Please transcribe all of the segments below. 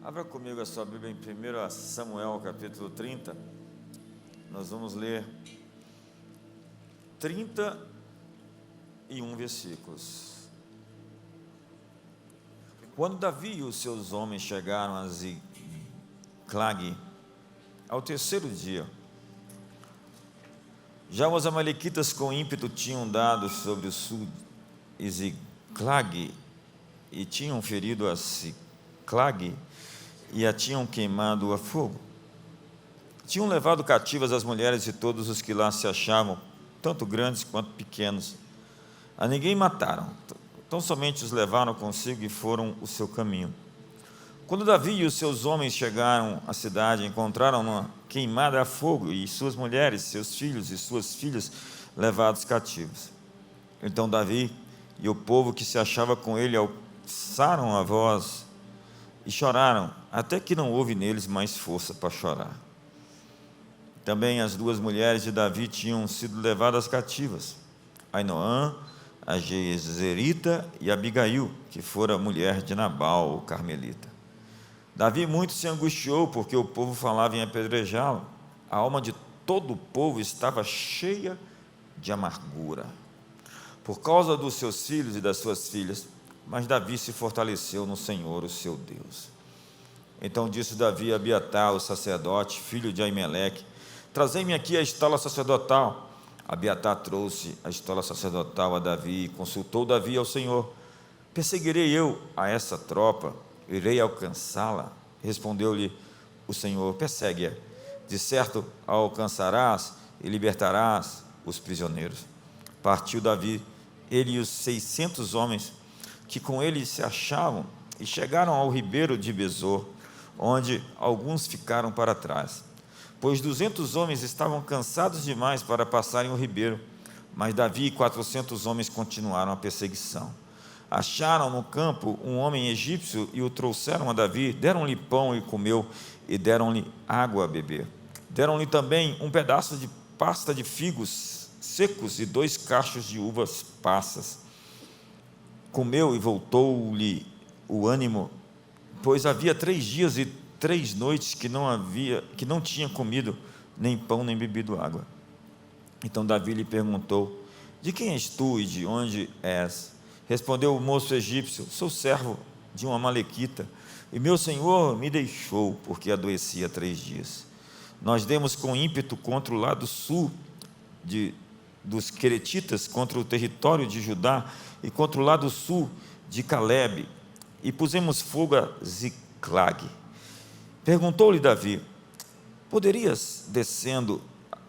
Abra comigo a sua Bíblia em 1 Samuel, capítulo 30. Nós vamos ler 31 versículos. Quando Davi e os seus homens chegaram a Ziclag, ao terceiro dia, já os amalequitas com ímpeto tinham dado sobre o sul de Ziclag e tinham ferido a Ziclag e a tinham queimado a fogo. Tinham levado cativas as mulheres e todos os que lá se achavam, tanto grandes quanto pequenos. A ninguém mataram, tão somente os levaram consigo e foram o seu caminho. Quando Davi e os seus homens chegaram à cidade, encontraram-na queimada a fogo e suas mulheres, seus filhos e suas filhas levados cativos. Então Davi e o povo que se achava com ele alçaram a voz e choraram, até que não houve neles mais força para chorar. Também as duas mulheres de Davi tinham sido levadas cativas, Ainoã, a Jezerita e Abigail, que fora mulher de Nabal, o carmelita. Davi muito se angustiou, porque o povo falava em apedrejá-lo. A alma de todo o povo estava cheia de amargura, por causa dos seus filhos e das suas filhas. Mas Davi se fortaleceu no Senhor, o seu Deus. Então disse Davi a Abiatar, o sacerdote, filho de Aimeleque: trazei-me aqui a estola sacerdotal. Abiatar trouxe a estola sacerdotal a Davi e consultou Davi ao Senhor: perseguirei eu a essa tropa? Irei alcançá-la? Respondeu-lhe o Senhor: persegue-a, de certo a alcançarás e libertarás os prisioneiros. Partiu Davi, ele e os 600 homens que com ele se achavam, e chegaram ao ribeiro de Besor, onde alguns ficaram para trás, pois 200 homens estavam cansados demais para passarem o ribeiro. Mas Davi e 400 homens continuaram a perseguição. Acharam no campo um homem egípcio e o trouxeram a Davi, deram-lhe pão e comeu, e deram-lhe água a beber. Deram-lhe também um pedaço de pasta de figos secos e 2 cachos de uvas passas. Comeu e voltou-lhe o ânimo, pois havia 3 dias e 3 noites que não tinha comido nem pão nem bebido água. Então Davi lhe perguntou: de quem és tu e de onde és? Respondeu o moço egípcio: sou servo de um amalequita, e meu senhor me deixou, porque adoecia 3 dias. Nós demos com ímpeto contra o lado sul dos queretitas, contra o território de Judá e contra o lado sul de Calebe, e pusemos fogo a Ziclag. Perguntou-lhe Davi: poderias, descendo,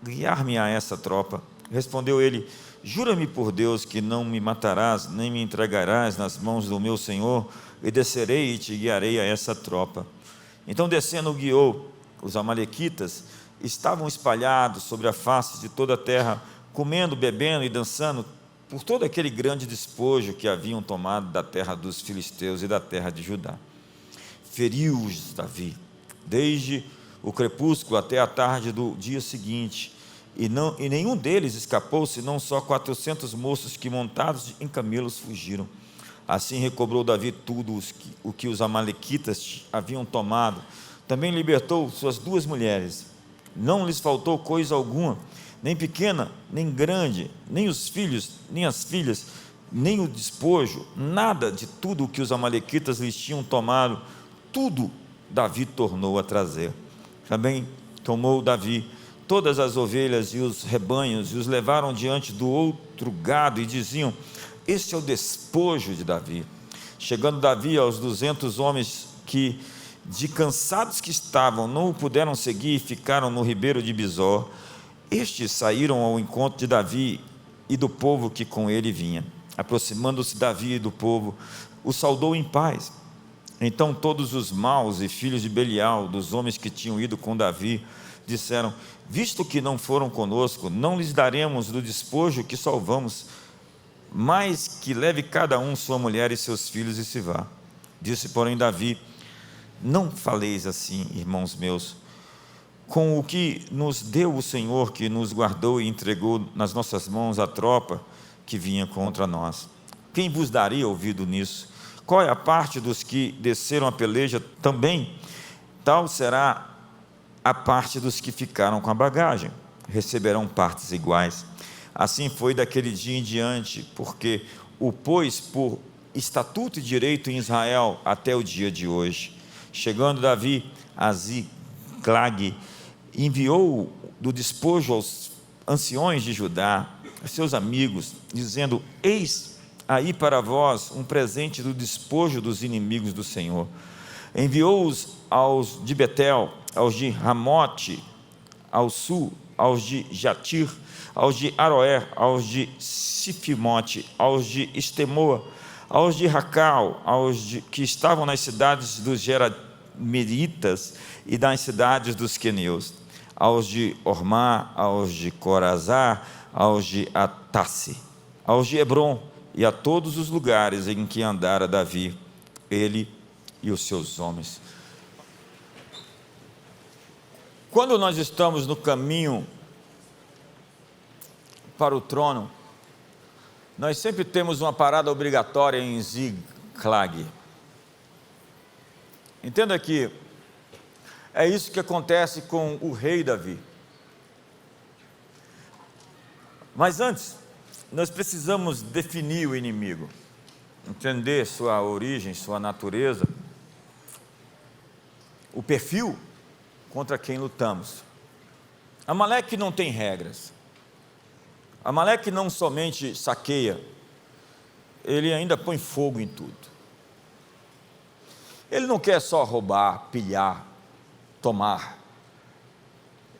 guiar-me a essa tropa? Respondeu ele: jura-me por Deus que não me matarás, nem me entregarás nas mãos do meu senhor, e descerei e te guiarei a essa tropa. Então descendo guiou. Os amalequitas estavam espalhados sobre a face de toda a terra, comendo, bebendo e dançando por todo aquele grande despojo que haviam tomado da terra dos filisteus e da terra de Judá. Feriu-os Davi desde o crepúsculo até a tarde do dia seguinte, e nenhum deles escapou, senão só 400 moços que, montados em camelos, fugiram. Assim recobrou Davi tudo o que os amalequitas haviam tomado. Também libertou suas 2 mulheres. Não lhes faltou coisa alguma, nem pequena, nem grande, nem os filhos, nem as filhas, nem o despojo, nada de tudo o que os amalequitas lhes tinham tomado, tudo Davi tornou a trazer. Também tomou Davi todas as ovelhas e os rebanhos, e os levaram diante do outro gado, e diziam: este é o despojo de Davi. Chegando Davi aos 200 homens que, de cansados que estavam, não o puderam seguir e ficaram no ribeiro de Besor, estes saíram ao encontro de Davi e do povo que com ele vinha. Aproximando-se Davi do povo, o saudou em paz. Então todos os maus e filhos de Belial, dos homens que tinham ido com Davi, disseram: visto que não foram conosco, não lhes daremos do despojo que salvamos, mas que leve cada um sua mulher e seus filhos e se vá. Disse, porém, Davi: não faleis assim, irmãos meus, com o que nos deu o Senhor, que nos guardou e entregou nas nossas mãos a tropa que vinha contra nós. Quem vos daria ouvido nisso? Qual é a parte dos que desceram a peleja também? Tal será a parte dos que ficaram com a bagagem. Receberão partes iguais. Assim foi daquele dia em diante, porque o pôs por estatuto e direito em Israel até o dia de hoje. Chegando Davi a Ziclag, enviou do despojo aos anciões de Judá, seus amigos, dizendo: eis aí para vós um presente do despojo dos inimigos do Senhor. Enviou-os aos de Betel, aos de Ramote, ao sul, aos de Jatir, aos de Aroer, aos de Sifimote, aos de Estemoa, aos de Racal, que estavam nas cidades dos Gerameritas e nas cidades dos queneus, aos de Ormá, aos de Corazá, aos de Atasse, aos de Hebron, e a todos os lugares em que andara Davi, ele e os seus homens. Quando nós estamos no caminho para o trono, nós sempre temos uma parada obrigatória em Ziclag. Entenda que é isso que acontece com o rei Davi. Mas antes, nós precisamos definir o inimigo, entender sua origem, sua natureza, o perfil contra quem lutamos. Amaleque não tem regras. Amaleque não somente saqueia, ele ainda põe fogo em tudo. Ele não quer só roubar, pilhar, tomar.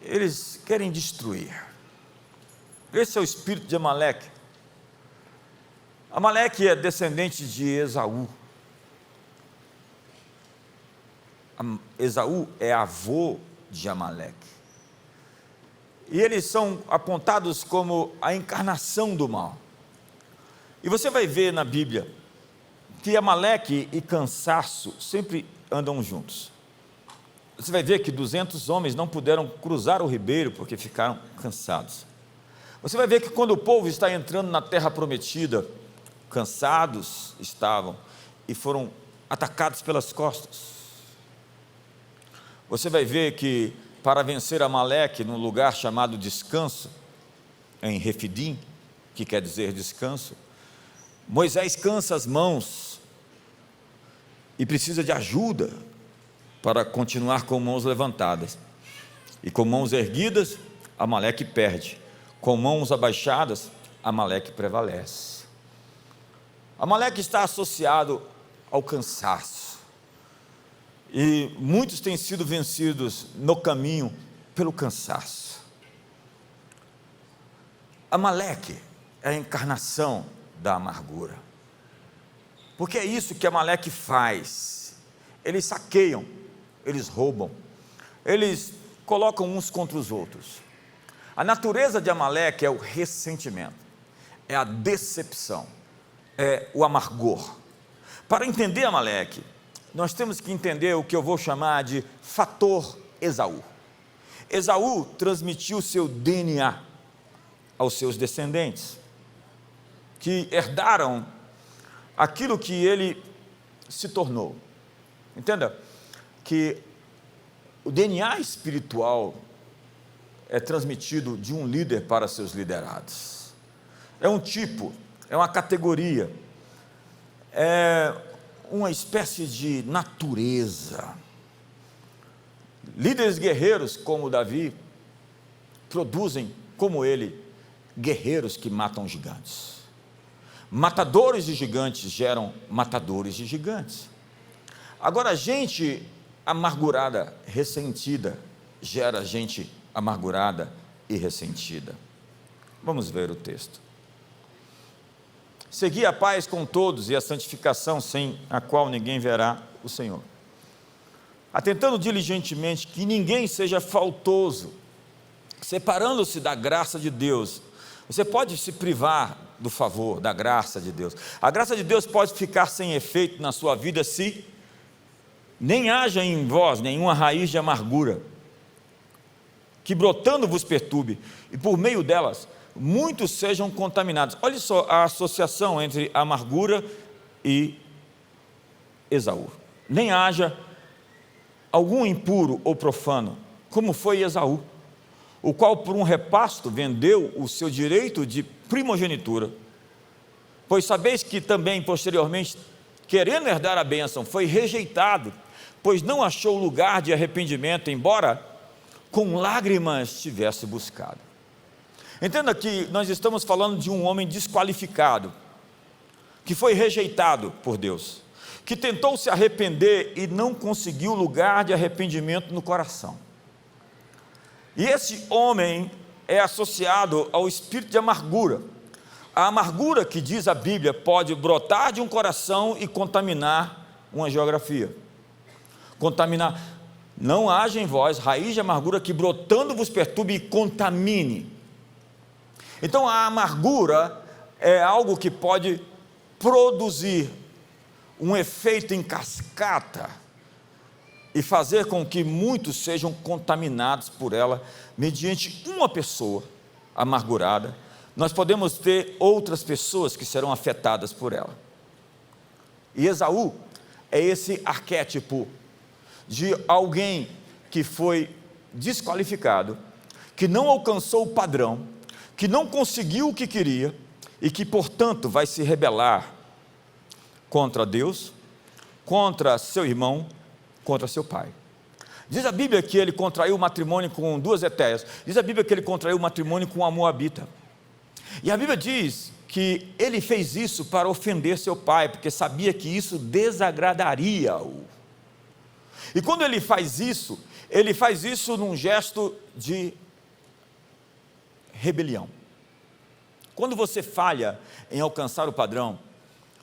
Eles querem destruir. Esse é o espírito de Amaleque. Amaleque é descendente de Esaú. Esaú é avô de Amaleque. E eles são apontados como a encarnação do mal. E você vai ver na Bíblia que Amaleque e cansaço sempre andam juntos. Você vai ver que 200 homens não puderam cruzar o ribeiro porque ficaram cansados. Você vai ver que quando o povo está entrando na terra prometida, cansados estavam e foram atacados pelas costas. Você vai ver que para vencer Amaleque num lugar chamado descanso, em Refidim, que quer dizer descanso, Moisés cansa as mãos e precisa de ajuda para continuar com mãos levantadas. E com mãos erguidas, Amaleque perde. Com mãos abaixadas, Amaleque prevalece. Amaleque está associado ao cansaço. E muitos têm sido vencidos no caminho pelo cansaço. Amaleque é a encarnação da amargura. Porque é isso que Amaleque faz. Eles saqueiam, eles roubam, eles colocam uns contra os outros. A natureza de Amaleque é o ressentimento, é a decepção, é o amargor. Para entender Amaleque, nós temos que entender o que eu vou chamar de fator Esaú. Esaú transmitiu seu DNA aos seus descendentes, que herdaram aquilo que ele se tornou. Entenda que o DNA espiritual é transmitido de um líder para seus liderados. É um tipo, é uma categoria, é uma espécie de natureza. Líderes guerreiros como Davi produzem, como ele, guerreiros que matam gigantes. Matadores de gigantes geram matadores de gigantes. Agora, gente amargurada, ressentida, gera gente amargurada e ressentida. Vamos ver o texto. Segui a paz com todos e a santificação, sem a qual ninguém verá o Senhor. Atentando diligentemente que ninguém seja faltoso, separando-se da graça de Deus. Você pode se privar do favor, da graça de Deus. A graça de Deus pode ficar sem efeito na sua vida se nem haja em vós nenhuma raiz de amargura, que brotando vos perturbe, e por meio delas muitos sejam contaminados. Olha só a associação entre amargura e Esaú, nem haja algum impuro ou profano, como foi Esaú, o qual por um repasto vendeu o seu direito de primogenitura. Pois sabeis que também posteriormente, querendo herdar a bênção, foi rejeitado, pois não achou lugar de arrependimento, embora com lágrimas tivesse buscado. Entenda que nós estamos falando de um homem desqualificado, que foi rejeitado por Deus, que tentou se arrepender e não conseguiu lugar de arrependimento no coração. E esse homem é associado ao espírito de amargura. A amargura, que diz a Bíblia, pode brotar de um coração e contaminar uma geografia. Contaminar. Não haja em vós raiz de amargura que brotando vos perturbe e contamine. Então a amargura é algo que pode produzir um efeito em cascata e fazer com que muitos sejam contaminados por ela, mediante uma pessoa amargurada. Nós podemos ter outras pessoas que serão afetadas por ela. E Esaú é esse arquétipo de alguém que foi desqualificado, que não alcançou o padrão, que não conseguiu o que queria e que, portanto, vai se rebelar contra Deus, contra seu irmão, contra seu pai. Diz a Bíblia que ele contraiu matrimônio com duas hetéias. Diz a Bíblia que ele contraiu matrimônio com uma moabita. E a Bíblia diz que ele fez isso para ofender seu pai, porque sabia que isso desagradaria-o. E quando ele faz isso num gesto de rebelião. Quando você falha em alcançar o padrão,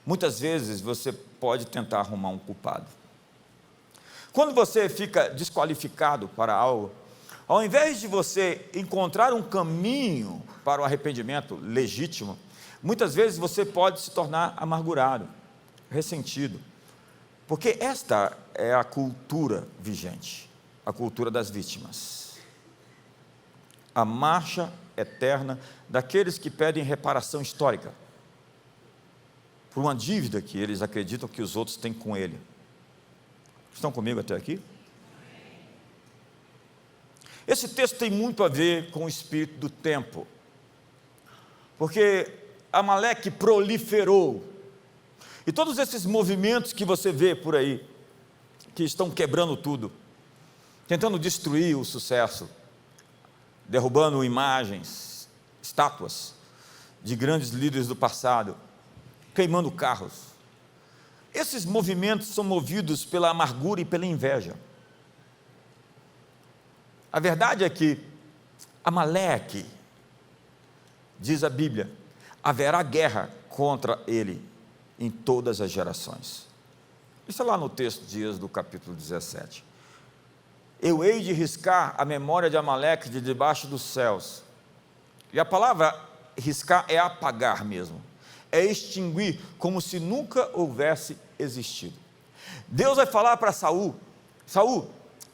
muitas vezes você pode tentar arrumar um culpado. Quando você fica desqualificado para algo, ao invés de você encontrar um caminho para o arrependimento legítimo, muitas vezes você pode se tornar amargurado, ressentido, porque esta é a cultura vigente, a cultura das vítimas. A marcha eterna daqueles que pedem reparação histórica por uma dívida que eles acreditam que os outros têm com ele. Estão comigo até aqui? Esse texto tem muito a ver com o espírito do tempo, porque Amaleque proliferou, e todos esses movimentos que você vê por aí, que estão quebrando tudo, tentando destruir o sucesso, derrubando imagens, estátuas de grandes líderes do passado, queimando carros. Esses movimentos são movidos pela amargura e pela inveja. A verdade é que Amaleque, diz a Bíblia, haverá guerra contra ele em todas as gerações. Isso é lá no texto de Êxodo, capítulo 17. Eu hei de riscar a memória de Amaleque de debaixo dos céus. E a palavra riscar é apagar mesmo, é extinguir, como se nunca houvesse existido. Deus vai falar para Saul: Saul,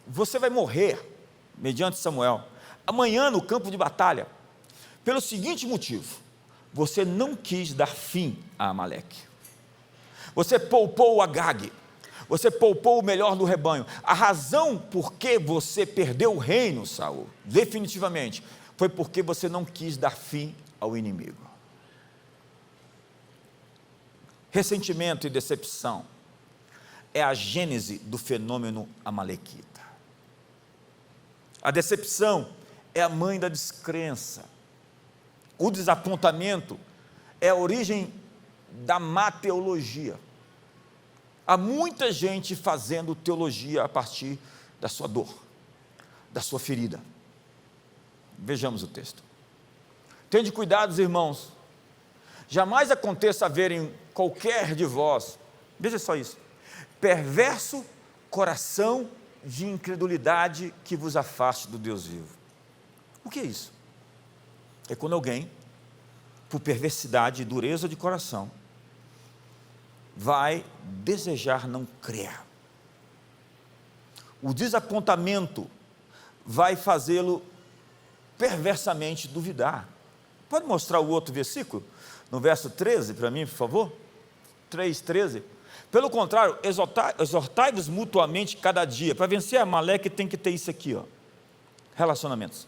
você vai morrer, mediante Samuel, amanhã no campo de batalha, pelo seguinte motivo: você não quis dar fim a Amaleque, você poupou Agag, você poupou o melhor do rebanho. A razão por que você perdeu o reino, Saul, definitivamente, foi porque você não quis dar fim ao inimigo. Ressentimento e decepção é a gênese do fenômeno amalequita. A decepção é a mãe da descrença. O desapontamento é a origem da má teologia. Há muita gente fazendo teologia a partir da sua dor, da sua ferida. Vejamos o texto. Tende cuidado, irmãos, jamais aconteça haver em qualquer de vós, veja só isso, perverso coração de incredulidade que vos afaste do Deus vivo. O que é isso? É quando alguém, por perversidade e dureza de coração, vai desejar não crer. O desapontamento vai fazê-lo perversamente duvidar. Pode mostrar o outro versículo? No verso 13 para mim, por favor? 3:13. Pelo contrário, exortai-vos mutuamente cada dia. Para vencer Amaleque tem que ter isso aqui, ó, relacionamentos.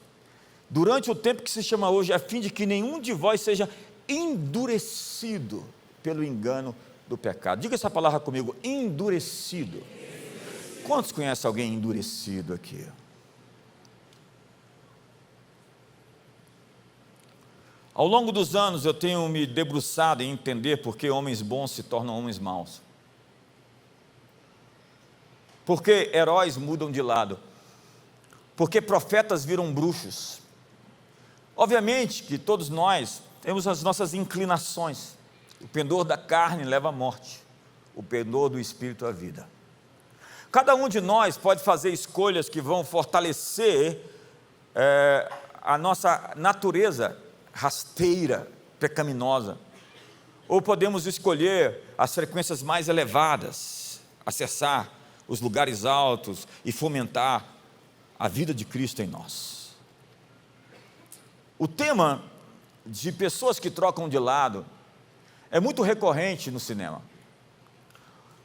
Durante o tempo que se chama hoje, a fim de que nenhum de vós seja endurecido pelo engano do pecado. Diga essa palavra comigo, endurecido. Quantos conhecem alguém endurecido aqui? Ao longo dos anos eu tenho me debruçado em entender por que homens bons se tornam homens maus. Por que heróis mudam de lado? Por que profetas viram bruxos? Obviamente que todos nós temos as nossas inclinações. O pendor da carne leva à morte, o pendor do espírito à vida. Cada um de nós pode fazer escolhas que vão fortalecer a nossa natureza rasteira, pecaminosa. Ou podemos escolher as frequências mais elevadas, acessar os lugares altos e fomentar a vida de Cristo em nós. O tema de pessoas que trocam de lado é muito recorrente no cinema.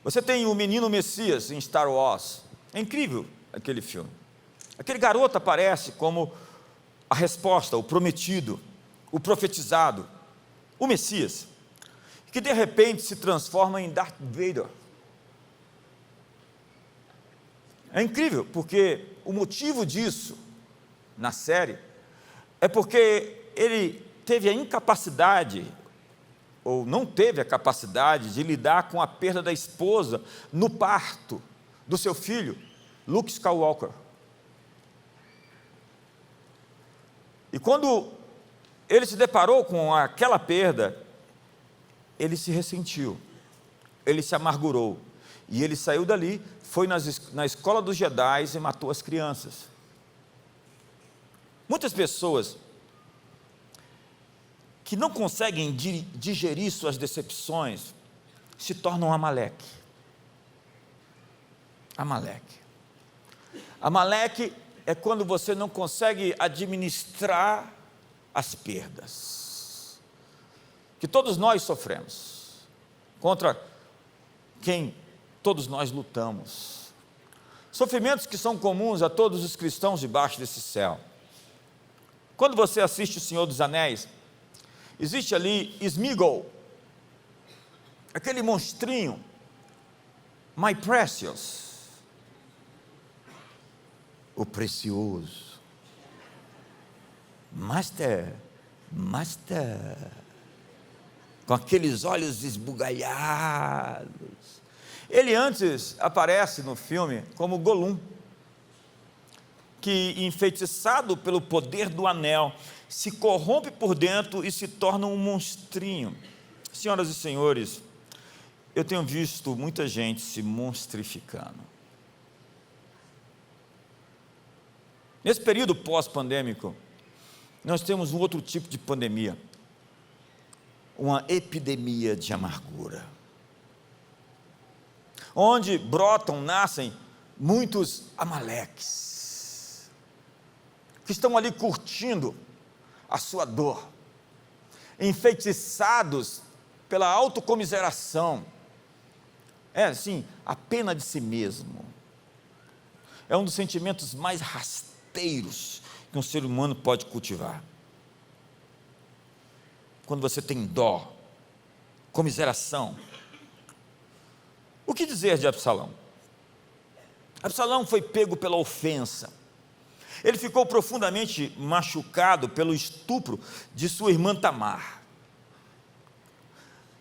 Você tem o menino Messias em Star Wars. É incrível aquele filme. Aquele garoto aparece como a resposta, o prometido, o profetizado, o Messias, que de repente se transforma em Darth Vader. É incrível, porque o motivo disso, na série, é porque ele teve a incapacidade, ou não teve a capacidade de lidar com a perda da esposa no parto do seu filho, Luke Skywalker. E quando ele se deparou com aquela perda, ele se ressentiu, ele se amargurou, e ele saiu dali, foi na escola dos Jedi e matou as crianças. Muitas pessoas que não conseguem digerir suas decepções se tornam Amaleque. Amaleque. Amaleque é quando você não consegue administrar as perdas que todos nós sofremos, contra quem todos nós lutamos, sofrimentos que são comuns a todos os cristãos debaixo desse céu. Quando você assiste O Senhor dos Anéis, existe ali Sméagol, aquele monstrinho, My Precious, o precioso, Master, com aqueles olhos esbugalhados. Ele antes aparece no filme como Gollum, que, enfeitiçado pelo poder do anel, se corrompe por dentro e se torna um monstrinho. Senhoras e senhores, eu tenho visto muita gente se monstrificando. Nesse período pós-pandêmico, nós temos um outro tipo de pandemia, uma epidemia de amargura, onde brotam, nascem muitos amaleques, que estão ali curtindo a sua dor, enfeitiçados pela autocomiseração, assim, a pena de si mesmo, é um dos sentimentos mais rasteiros que um ser humano pode cultivar. Quando você tem dó, comiseração. O que dizer de Absalão? Absalão foi pego pela ofensa. Ele ficou profundamente machucado pelo estupro de sua irmã Tamar,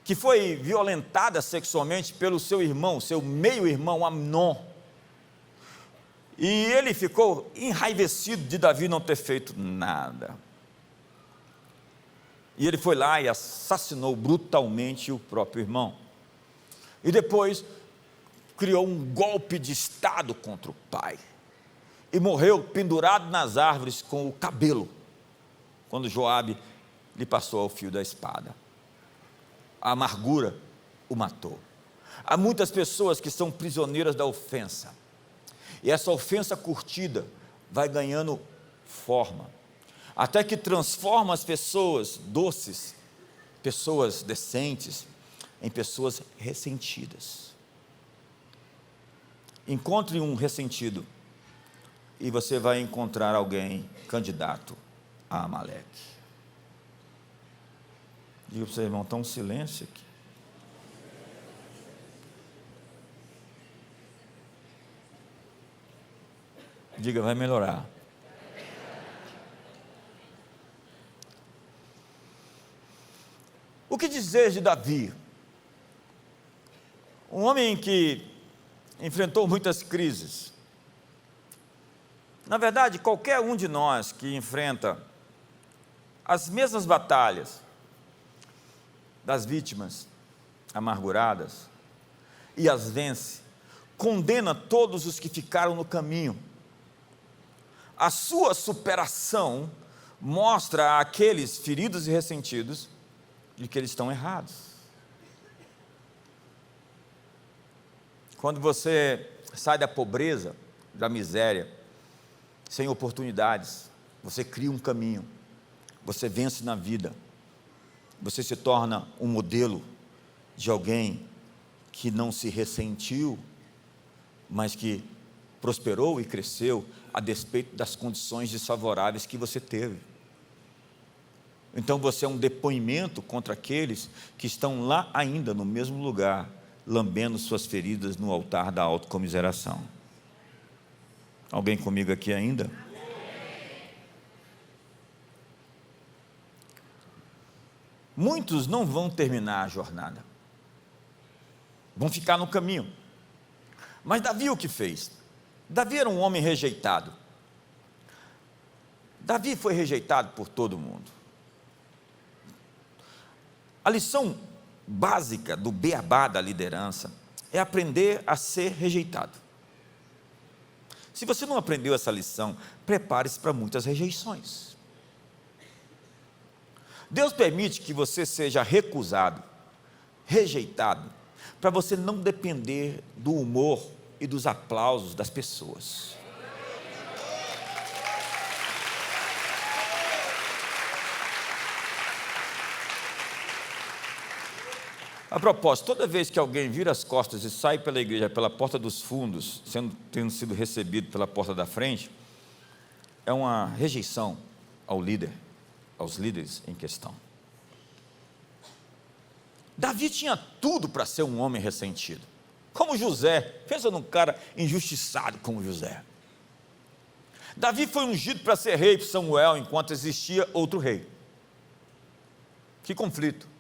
que foi violentada sexualmente pelo seu irmão, seu meio-irmão Amnon. E ele ficou enraivecido de Davi não ter feito nada. E ele foi lá e assassinou brutalmente o próprio irmão. E depois criou um golpe de estado contra o pai. E morreu pendurado nas árvores com o cabelo, quando Joabe lhe passou ao fio da espada. A amargura o matou. Há muitas pessoas que são prisioneiras da ofensa. E essa ofensa curtida vai ganhando forma, até que transforma as pessoas doces, pessoas decentes, em pessoas ressentidas. Encontre um ressentido e você vai encontrar alguém candidato a Amaleque. Diga para o seu irmão, está um silêncio aqui. Diga, vai melhorar. O que dizer de Davi? Um homem que enfrentou muitas crises. Na verdade, qualquer um de nós que enfrenta as mesmas batalhas das vítimas amarguradas e as vence, condena todos os que ficaram no caminho. A sua superação mostra àqueles feridos e ressentidos de que eles estão errados. Quando você sai da pobreza, da miséria, sem oportunidades, você cria um caminho, você vence na vida, você se torna um modelo de alguém que não se ressentiu, mas que prosperou e cresceu a despeito das condições desfavoráveis que você teve. Então você é um depoimento contra aqueles que estão lá ainda no mesmo lugar, lambendo suas feridas no altar da autocomiseração. Alguém comigo aqui ainda? Muitos não vão terminar a jornada, vão ficar no caminho. Mas Davi o que fez? Davi era um homem rejeitado. Davi foi rejeitado por todo mundo. A lição básica do beabá da liderança é aprender a ser rejeitado. Se você não aprendeu essa lição, prepare-se para muitas rejeições. Deus permite que você seja recusado, rejeitado, para você não depender do humor e dos aplausos das pessoas. A propósito, toda vez que alguém vira as costas e sai pela igreja pela porta dos fundos, tendo sido recebido pela porta da frente, é uma rejeição ao líder, aos líderes em questão. Davi tinha tudo para ser um homem ressentido, como José. Pensa num cara injustiçado como José. Davi foi ungido para ser rei por Samuel, enquanto existia outro rei. Que conflito!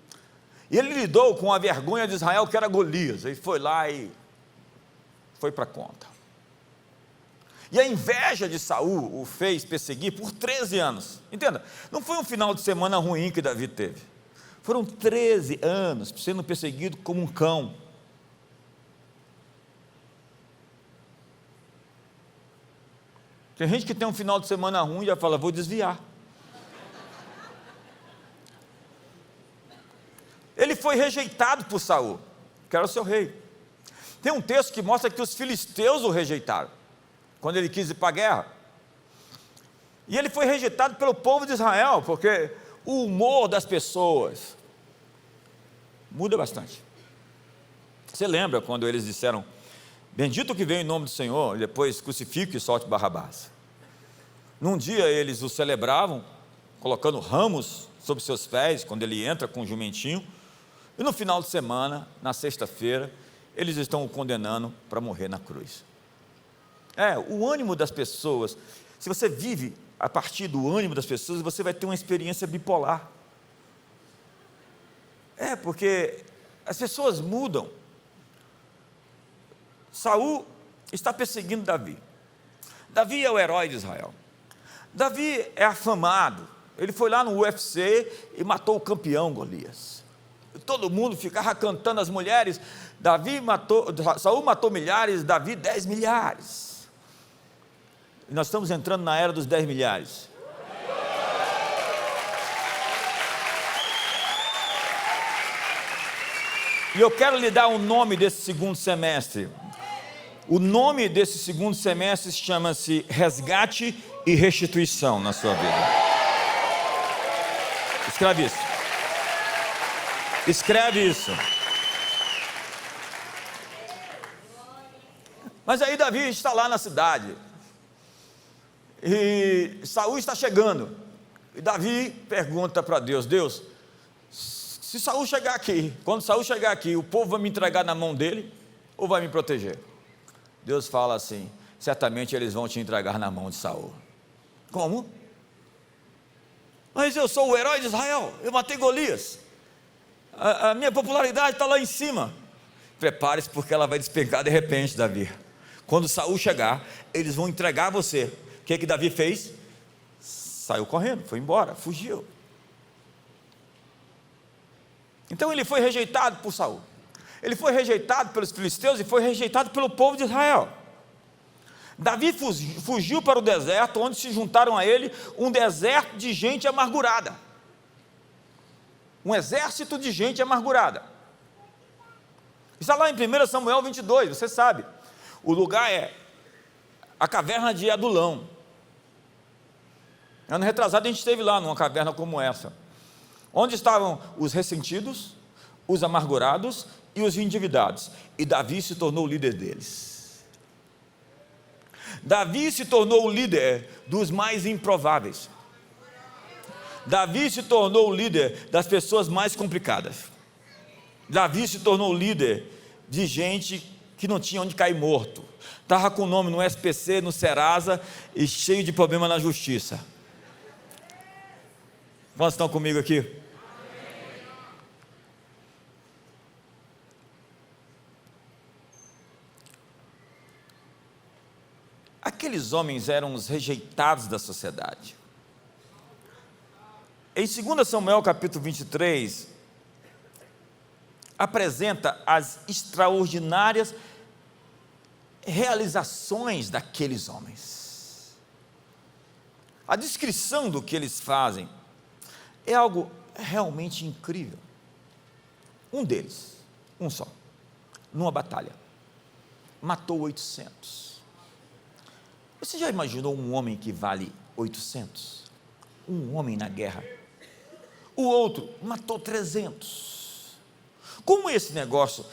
E ele lidou com a vergonha de Israel, que era Golias. Ele foi lá e foi para a conta. E a inveja de Saul o fez perseguir por 13 anos. Entenda, não foi um final de semana ruim que Davi teve. Foram 13 anos sendo perseguido como um cão. Tem gente que tem um final de semana ruim e já fala, vou desviar. Ele foi rejeitado por Saul, que era o seu rei. Tem um texto que mostra que os filisteus o rejeitaram, quando ele quis ir para a guerra. E ele foi rejeitado pelo povo de Israel, porque o humor das pessoas muda bastante. Você lembra quando eles disseram, bendito que veio em nome do Senhor, e depois crucifique e solte Barrabás. Num dia eles o celebravam, colocando ramos sobre seus pés, quando ele entra com o jumentinho, e no final de semana, na sexta-feira, eles estão o condenando para morrer na cruz. O ânimo das pessoas, se você vive a partir do ânimo das pessoas, você vai ter uma experiência bipolar. Porque as pessoas mudam. Saul está perseguindo Davi. Davi é o herói de Israel. Davi é afamado. Ele foi lá no UFC e matou o campeão Golias. Todo mundo ficava cantando, as mulheres, Saul matou milhares, Davi 10 milhares. E nós estamos entrando na era dos 10 milhares. E eu quero lhe dar o nome desse segundo semestre. O nome desse segundo semestre chama-se Resgate e Restituição na sua vida. Escreve isso. Escreve isso. Mas aí Davi está lá na cidade, e Saul está chegando, e Davi pergunta para Deus: Deus, se Saul chegar aqui, quando Saul chegar aqui, o povo vai me entregar na mão dele, ou vai me proteger? Deus fala assim: certamente eles vão te entregar na mão de Saul. Como? Mas eu sou o herói de Israel, eu matei Golias, a minha popularidade está lá em cima. Prepare-se, porque ela vai despencar de repente, Davi. Quando Saul chegar, eles vão entregar você. O que Davi fez? Saiu correndo, foi embora, fugiu. Então ele foi rejeitado por Saul, ele foi rejeitado pelos filisteus e foi rejeitado pelo povo de Israel. Davi fugiu para o deserto, onde se juntaram a ele um deserto de gente amargurada, um exército de gente amargurada. Está lá em 1 Samuel 22, você sabe, o lugar é a caverna de Adulão. Ano retrasado a gente esteve lá numa caverna como essa, onde estavam os ressentidos, os amargurados e os endividados, e Davi se tornou o líder deles. Davi se tornou o líder dos mais improváveis. Davi se tornou o líder das pessoas mais complicadas. Davi se tornou o líder de gente que não tinha onde cair morto, estava com o nome no SPC, no Serasa, e cheio de problema na justiça. Quantos estão comigo aqui? Aqueles homens eram os rejeitados da sociedade. Em 2 Samuel capítulo 23, apresenta as extraordinárias realizações daqueles homens. A descrição do que eles fazem é algo realmente incrível. Um deles, um só, numa batalha, matou 800. Você já imaginou um homem que vale 800? Um homem na guerra. O outro matou 300. Como esse negócio?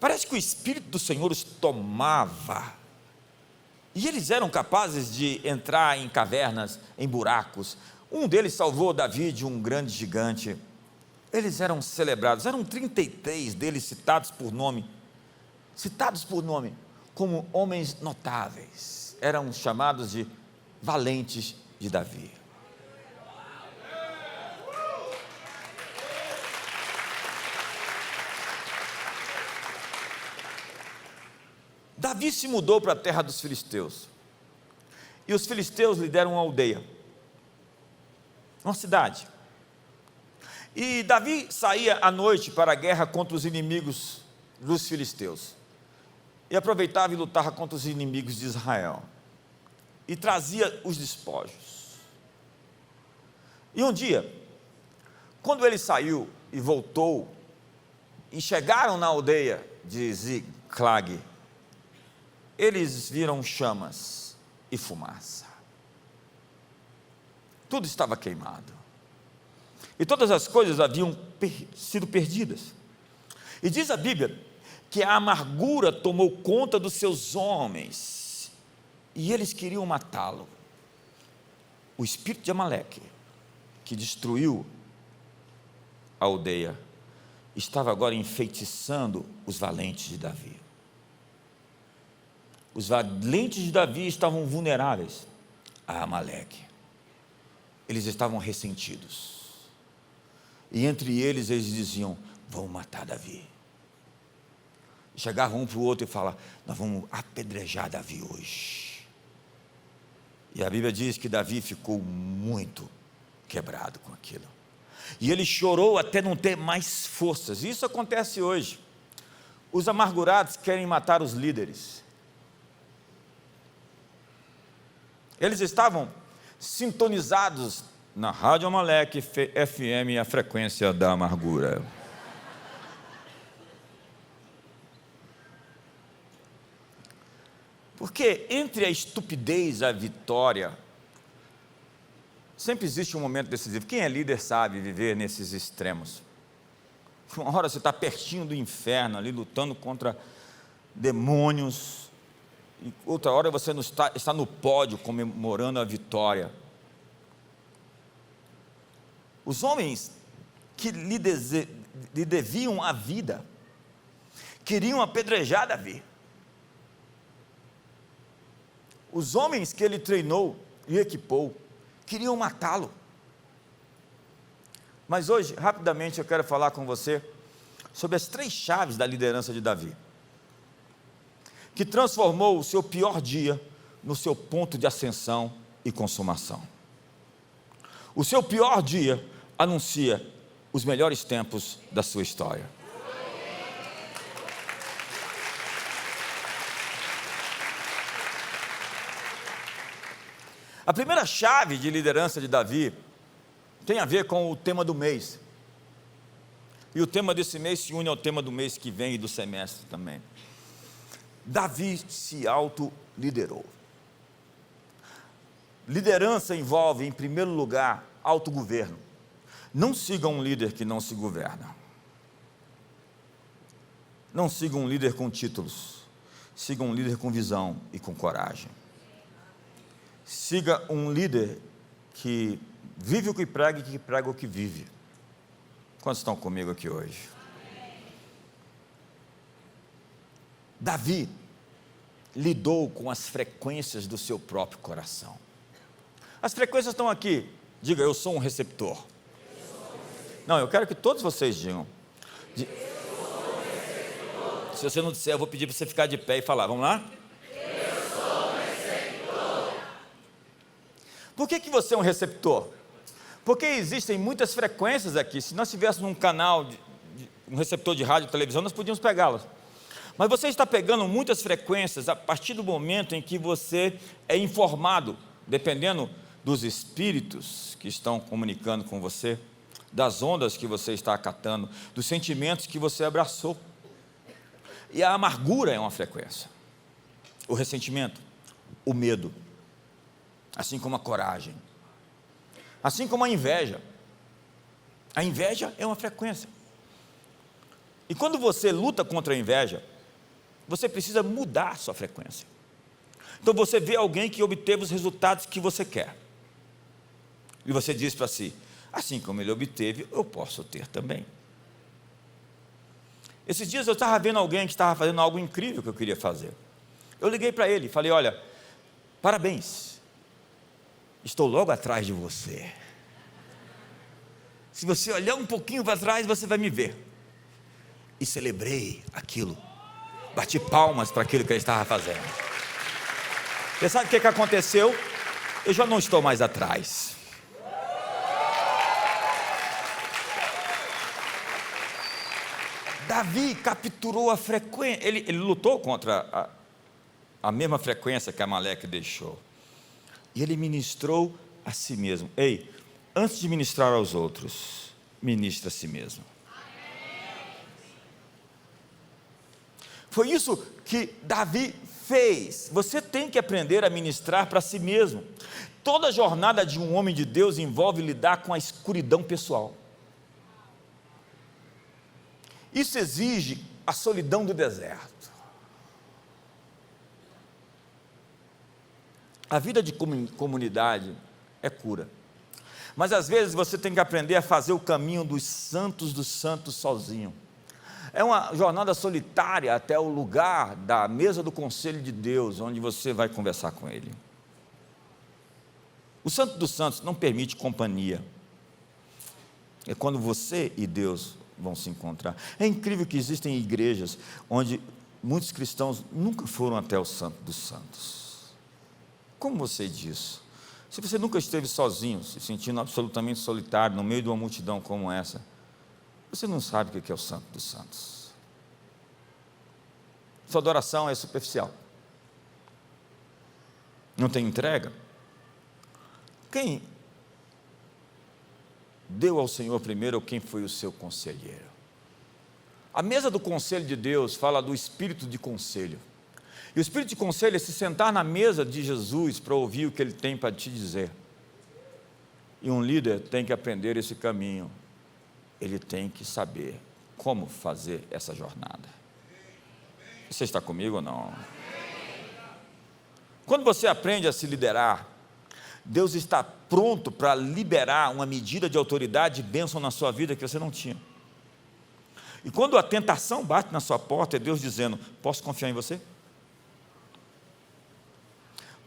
Parece que o Espírito do Senhor os tomava, e eles eram capazes de entrar em cavernas, em buracos. Um deles salvou Davi de um grande gigante. Eles eram celebrados, eram 33 deles citados por nome, como homens notáveis. Eram chamados de valentes de Davi. Davi se mudou para a terra dos filisteus, e os filisteus lhe deram uma aldeia, uma cidade, e Davi saía à noite para a guerra contra os inimigos dos filisteus, e aproveitava e lutava contra os inimigos de Israel, e trazia os despojos. E um dia, quando ele saiu e voltou, e chegaram na aldeia de Ziclag, eles viram chamas e fumaça. Tudo estava queimado, e todas as coisas haviam sido perdidas. E diz a Bíblia que a amargura tomou conta dos seus homens, e eles queriam matá-lo. O espírito de Amaleque, que destruiu a aldeia, estava agora enfeitiçando os valentes de Davi. Os valentes de Davi estavam vulneráveis a Amaleque. Eles estavam ressentidos, e entre eles diziam: vamos matar Davi. Chegavam um para o outro e falavam: nós vamos apedrejar Davi hoje. E a Bíblia diz que Davi ficou muito quebrado com aquilo, e ele chorou até não ter mais forças. Isso acontece hoje. Os amargurados querem matar os líderes. Eles estavam sintonizados na Rádio Amaleque FM, a frequência da amargura. Porque entre a estupidez e a vitória, sempre existe um momento decisivo. Quem é líder sabe viver nesses extremos. Uma hora você está pertinho do inferno, ali lutando contra demônios, e outra hora você não está no pódio comemorando a vitória. Os homens que lhe deviam a vida queriam apedrejar Davi. Os homens que ele treinou e equipou queriam matá-lo. Mas hoje, rapidamente, eu quero falar com você sobre as 3 chaves da liderança de Davi, que transformou o seu pior dia no seu ponto de ascensão e consumação. O seu pior dia anuncia os melhores tempos da sua história. A primeira chave de liderança de Davi tem a ver com o tema do mês. E o tema desse mês se une ao tema do mês que vem e do semestre também. Davi se autoliderou. Liderança envolve, em primeiro lugar, autogoverno. Não siga um líder que não se governa. Não siga um líder com títulos. Siga um líder com visão e com coragem. Siga um líder que vive o que prega e que prega o que vive. Quantos estão comigo aqui hoje? Davi lidou com as frequências do seu próprio coração. As frequências estão aqui. Diga, eu sou um receptor. Não, eu quero que todos vocês digam. Se você não disser, eu vou pedir para você ficar de pé e falar. Vamos lá? Eu sou um receptor. Por que você é um receptor? Porque existem muitas frequências aqui. Se nós tivéssemos um canal, um receptor de rádio e televisão, nós podíamos pegá-las. Mas você está pegando muitas frequências a partir do momento em que você é informado, dependendo dos espíritos que estão comunicando com você, das ondas que você está acatando, dos sentimentos que você abraçou. E a amargura é uma frequência. O ressentimento, o medo, assim como a coragem, assim como a inveja. A inveja é uma frequência. E quando você luta contra a inveja, você precisa mudar a sua frequência. Então você vê alguém que obteve os resultados que você quer. E você diz para si, assim como ele obteve, eu posso ter também. Esses dias eu estava vendo alguém que estava fazendo algo incrível que eu queria fazer. Eu liguei para ele e falei, olha, parabéns, estou logo atrás de você. Se você olhar um pouquinho para trás, você vai me ver. E celebrei aquilo. Bati palmas para aquilo que ele estava fazendo. Você sabe o que aconteceu? Eu já não estou mais atrás. Davi capturou a frequência. Ele lutou contra a mesma frequência que Amaleque deixou. E ele ministrou a si mesmo. Ei, antes de ministrar aos outros, ministra a si mesmo. Foi isso que Davi fez. Você tem que aprender a ministrar para si mesmo. Toda jornada de um homem de Deus envolve lidar com a escuridão pessoal. Isso exige a solidão do deserto. A vida de comunidade é cura. Mas às vezes você tem que aprender a fazer o caminho dos santos sozinho. É uma jornada solitária até o lugar da mesa do conselho de Deus, onde você vai conversar com Ele. O Santo dos Santos não permite companhia. É quando você e Deus vão se encontrar. É incrível que existem igrejas onde muitos cristãos nunca foram até o Santo dos Santos. Como você diz? Se você nunca esteve sozinho, se sentindo absolutamente solitário, no meio de uma multidão como essa, você não sabe o que é o Santo dos Santos. Sua adoração é superficial. Não tem entrega. Quem deu ao Senhor primeiro, ou quem foi o seu conselheiro? A mesa do conselho de Deus fala do espírito de conselho. E o espírito de conselho é se sentar na mesa de Jesus para ouvir o que Ele tem para te dizer. E um líder tem que aprender esse caminho. Ele tem que saber como fazer essa jornada. Você está comigo ou não? Quando você aprende a se liderar, Deus está pronto para liberar uma medida de autoridade e bênção na sua vida que você não tinha. E quando a tentação bate na sua porta, é Deus dizendo: posso confiar em você?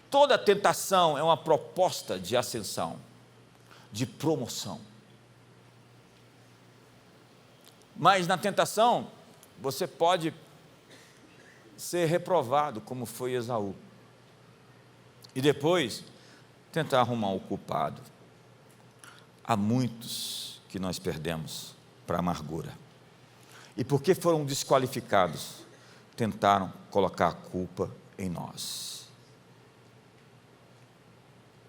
Toda tentação é uma proposta de ascensão, de promoção. Mas na tentação, você pode ser reprovado, como foi Esaú. E depois, tentar arrumar o culpado. Há muitos que nós perdemos para a amargura. E porque foram desqualificados, tentaram colocar a culpa em nós.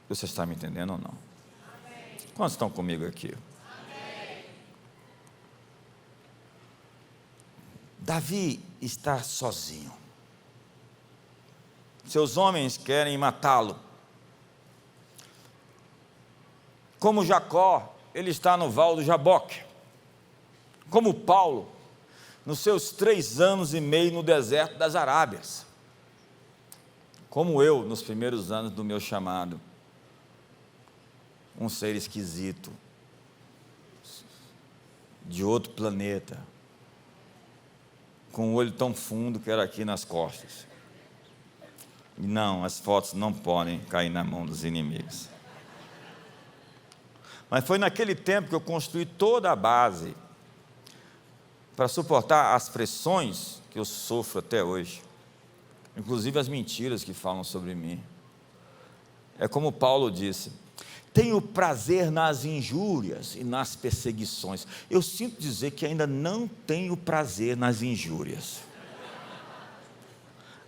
Você está me entendendo ou não? Amém. Quantos estão comigo aqui? Amém. Davi está sozinho. Seus homens querem matá-lo. Como Jacó, ele está no val do Jaboque. Como Paulo, nos seus 3 anos e meio no deserto das Arábias. Como eu, nos primeiros anos do meu chamado. Um ser esquisito, de outro planeta, com um olho tão fundo que era aqui nas costas. E não, as fotos não podem cair na mão dos inimigos. Mas foi naquele tempo que eu construí toda a base para suportar as pressões que eu sofro até hoje, inclusive as mentiras que falam sobre mim. É como Paulo disse: tenho prazer nas injúrias e nas perseguições. Eu sinto dizer que ainda não tenho prazer nas injúrias.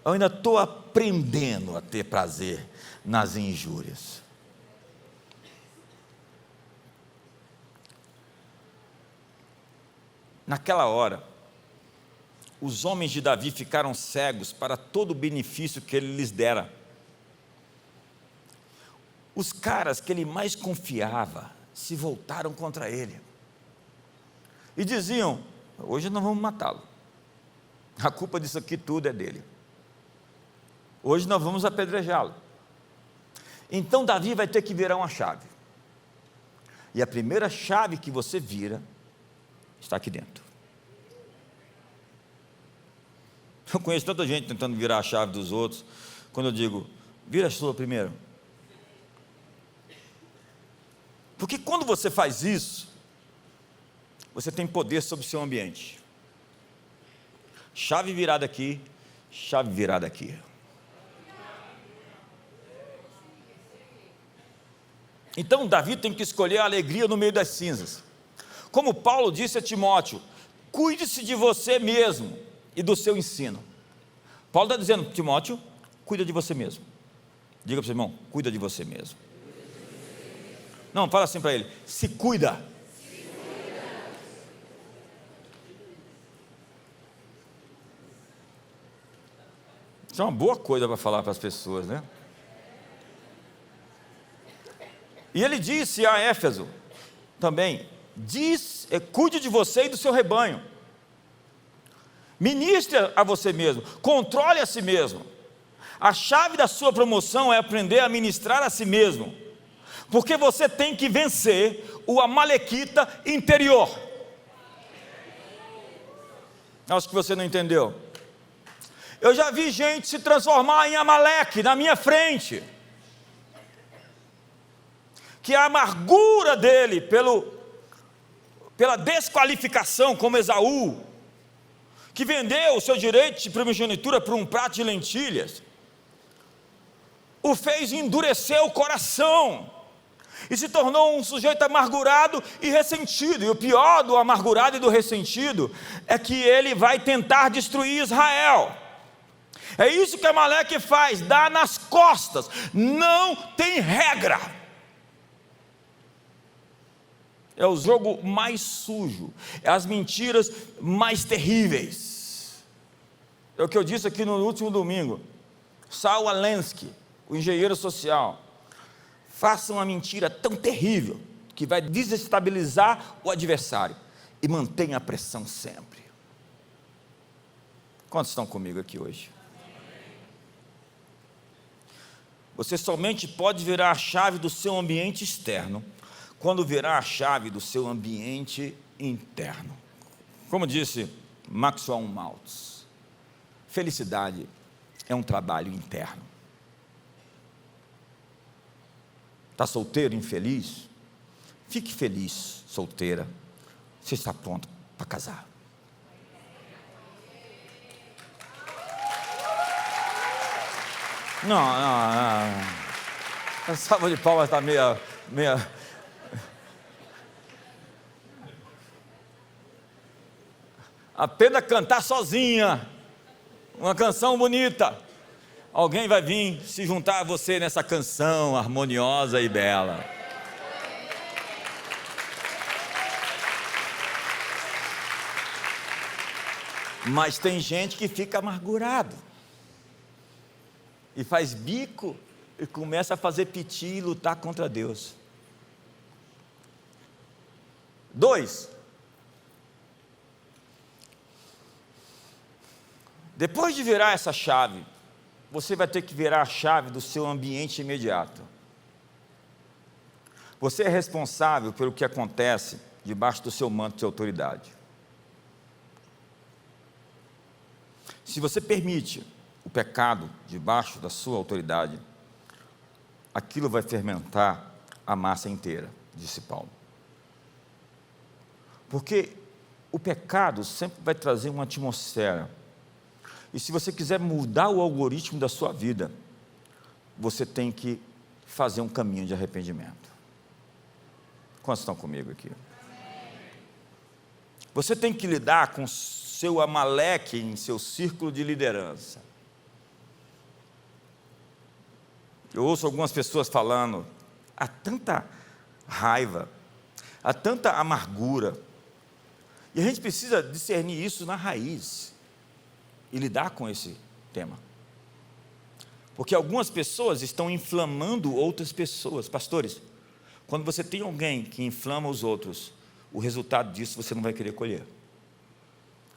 Eu ainda estou aprendendo a ter prazer nas injúrias. Naquela hora, os homens de Davi ficaram cegos para todo o benefício que ele lhes dera. Os caras que ele mais confiava se voltaram contra ele e diziam: hoje nós vamos matá-lo, a culpa disso aqui tudo é dele, hoje nós vamos apedrejá-lo. Então Davi vai ter que virar uma chave, e a primeira chave que você vira está aqui dentro. Eu conheço tanta gente tentando virar a chave dos outros, quando eu digo: vira a sua primeiro. Porque quando você faz isso, você tem poder sobre o seu ambiente. Chave virada aqui, chave virada aqui. Então Davi tem que escolher a alegria no meio das cinzas. Como Paulo disse a Timóteo: cuide-se de você mesmo e do seu ensino. Paulo está dizendo: Timóteo, cuida de você mesmo. Diga para o seu irmão: cuida de você mesmo. Não, fala assim para ele: se cuida. Isso é uma boa coisa para falar para as pessoas, né? E ele disse a Éfeso também: cuide de você e do seu rebanho. Ministre a você mesmo, controle a si mesmo. A chave da sua promoção é aprender a ministrar a si mesmo. Porque você tem que vencer o amalequita interior. Acho que você não entendeu. Eu já vi gente se transformar em Amaleque na minha frente, que a amargura dele pela desqualificação, como Esaú, que vendeu o seu direito de primogenitura por um prato de lentilhas, o fez endurecer o coração e se tornou um sujeito amargurado e ressentido. E o pior do amargurado e do ressentido é que ele vai tentar destruir Israel. É isso que Amaleque faz, dá nas costas, não tem regra. É o jogo mais sujo, é as mentiras mais terríveis. É o que eu disse aqui no último domingo. Saul Alinsky, o engenheiro social, faça uma mentira tão terrível que vai desestabilizar o adversário e mantenha a pressão sempre. Quantos estão comigo aqui hoje? Você somente pode virar a chave do seu ambiente externo quando virar a chave do seu ambiente interno. Como disse Maxwell Maltz, felicidade é um trabalho interno. Está solteiro, infeliz? Fique feliz, solteira. Você está pronto para casar. Não. A salva de palmas está meia. Apenas cantar sozinha uma canção bonita, alguém vai vir se juntar a você nessa canção harmoniosa e bela. Mas tem gente que fica amargurado e faz bico e começa a fazer piti e lutar contra Deus. 2, depois de virar essa chave, você vai ter que virar a chave do seu ambiente imediato. Você é responsável pelo que acontece debaixo do seu manto de autoridade. Se você permite o pecado debaixo da sua autoridade, aquilo vai fermentar a massa inteira, disse Paulo. Porque o pecado sempre vai trazer uma atmosfera. E se você quiser mudar o algoritmo da sua vida, você tem que fazer um caminho de arrependimento. Quantos estão comigo aqui? Você tem que lidar com seu Amaleque em seu círculo de liderança. Eu ouço algumas pessoas falando, há tanta raiva, há tanta amargura, e a gente precisa discernir isso na raiz e lidar com esse tema. Porque algumas pessoas estão inflamando outras pessoas. Pastores, quando você tem alguém que inflama os outros, o resultado disso você não vai querer colher.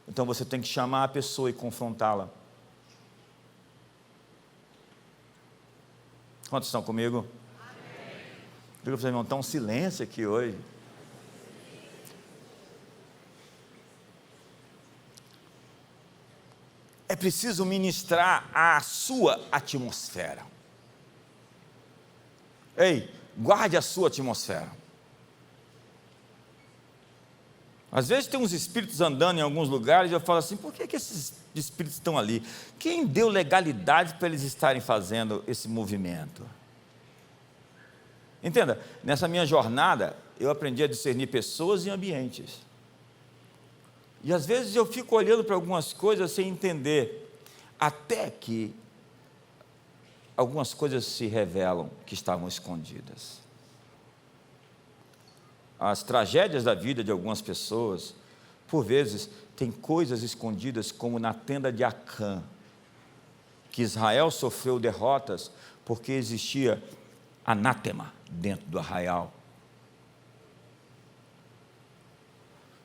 Então você tem que chamar a pessoa e confrontá-la. Quantos estão comigo? Amém. Diga para você, irmão, está um silêncio aqui hoje. É preciso ministrar a sua atmosfera. Ei, guarde a sua atmosfera. Às vezes tem uns espíritos andando em alguns lugares e eu falo assim, por que esses espíritos estão ali? Quem deu legalidade para eles estarem fazendo esse movimento? Entenda, nessa minha jornada, eu aprendi a discernir pessoas e ambientes. E às vezes eu fico olhando para algumas coisas sem entender, até que algumas coisas se revelam que estavam escondidas. As tragédias da vida de algumas pessoas, por vezes, tem coisas escondidas, como na tenda de Acã, que Israel sofreu derrotas porque existia anátema dentro do arraial.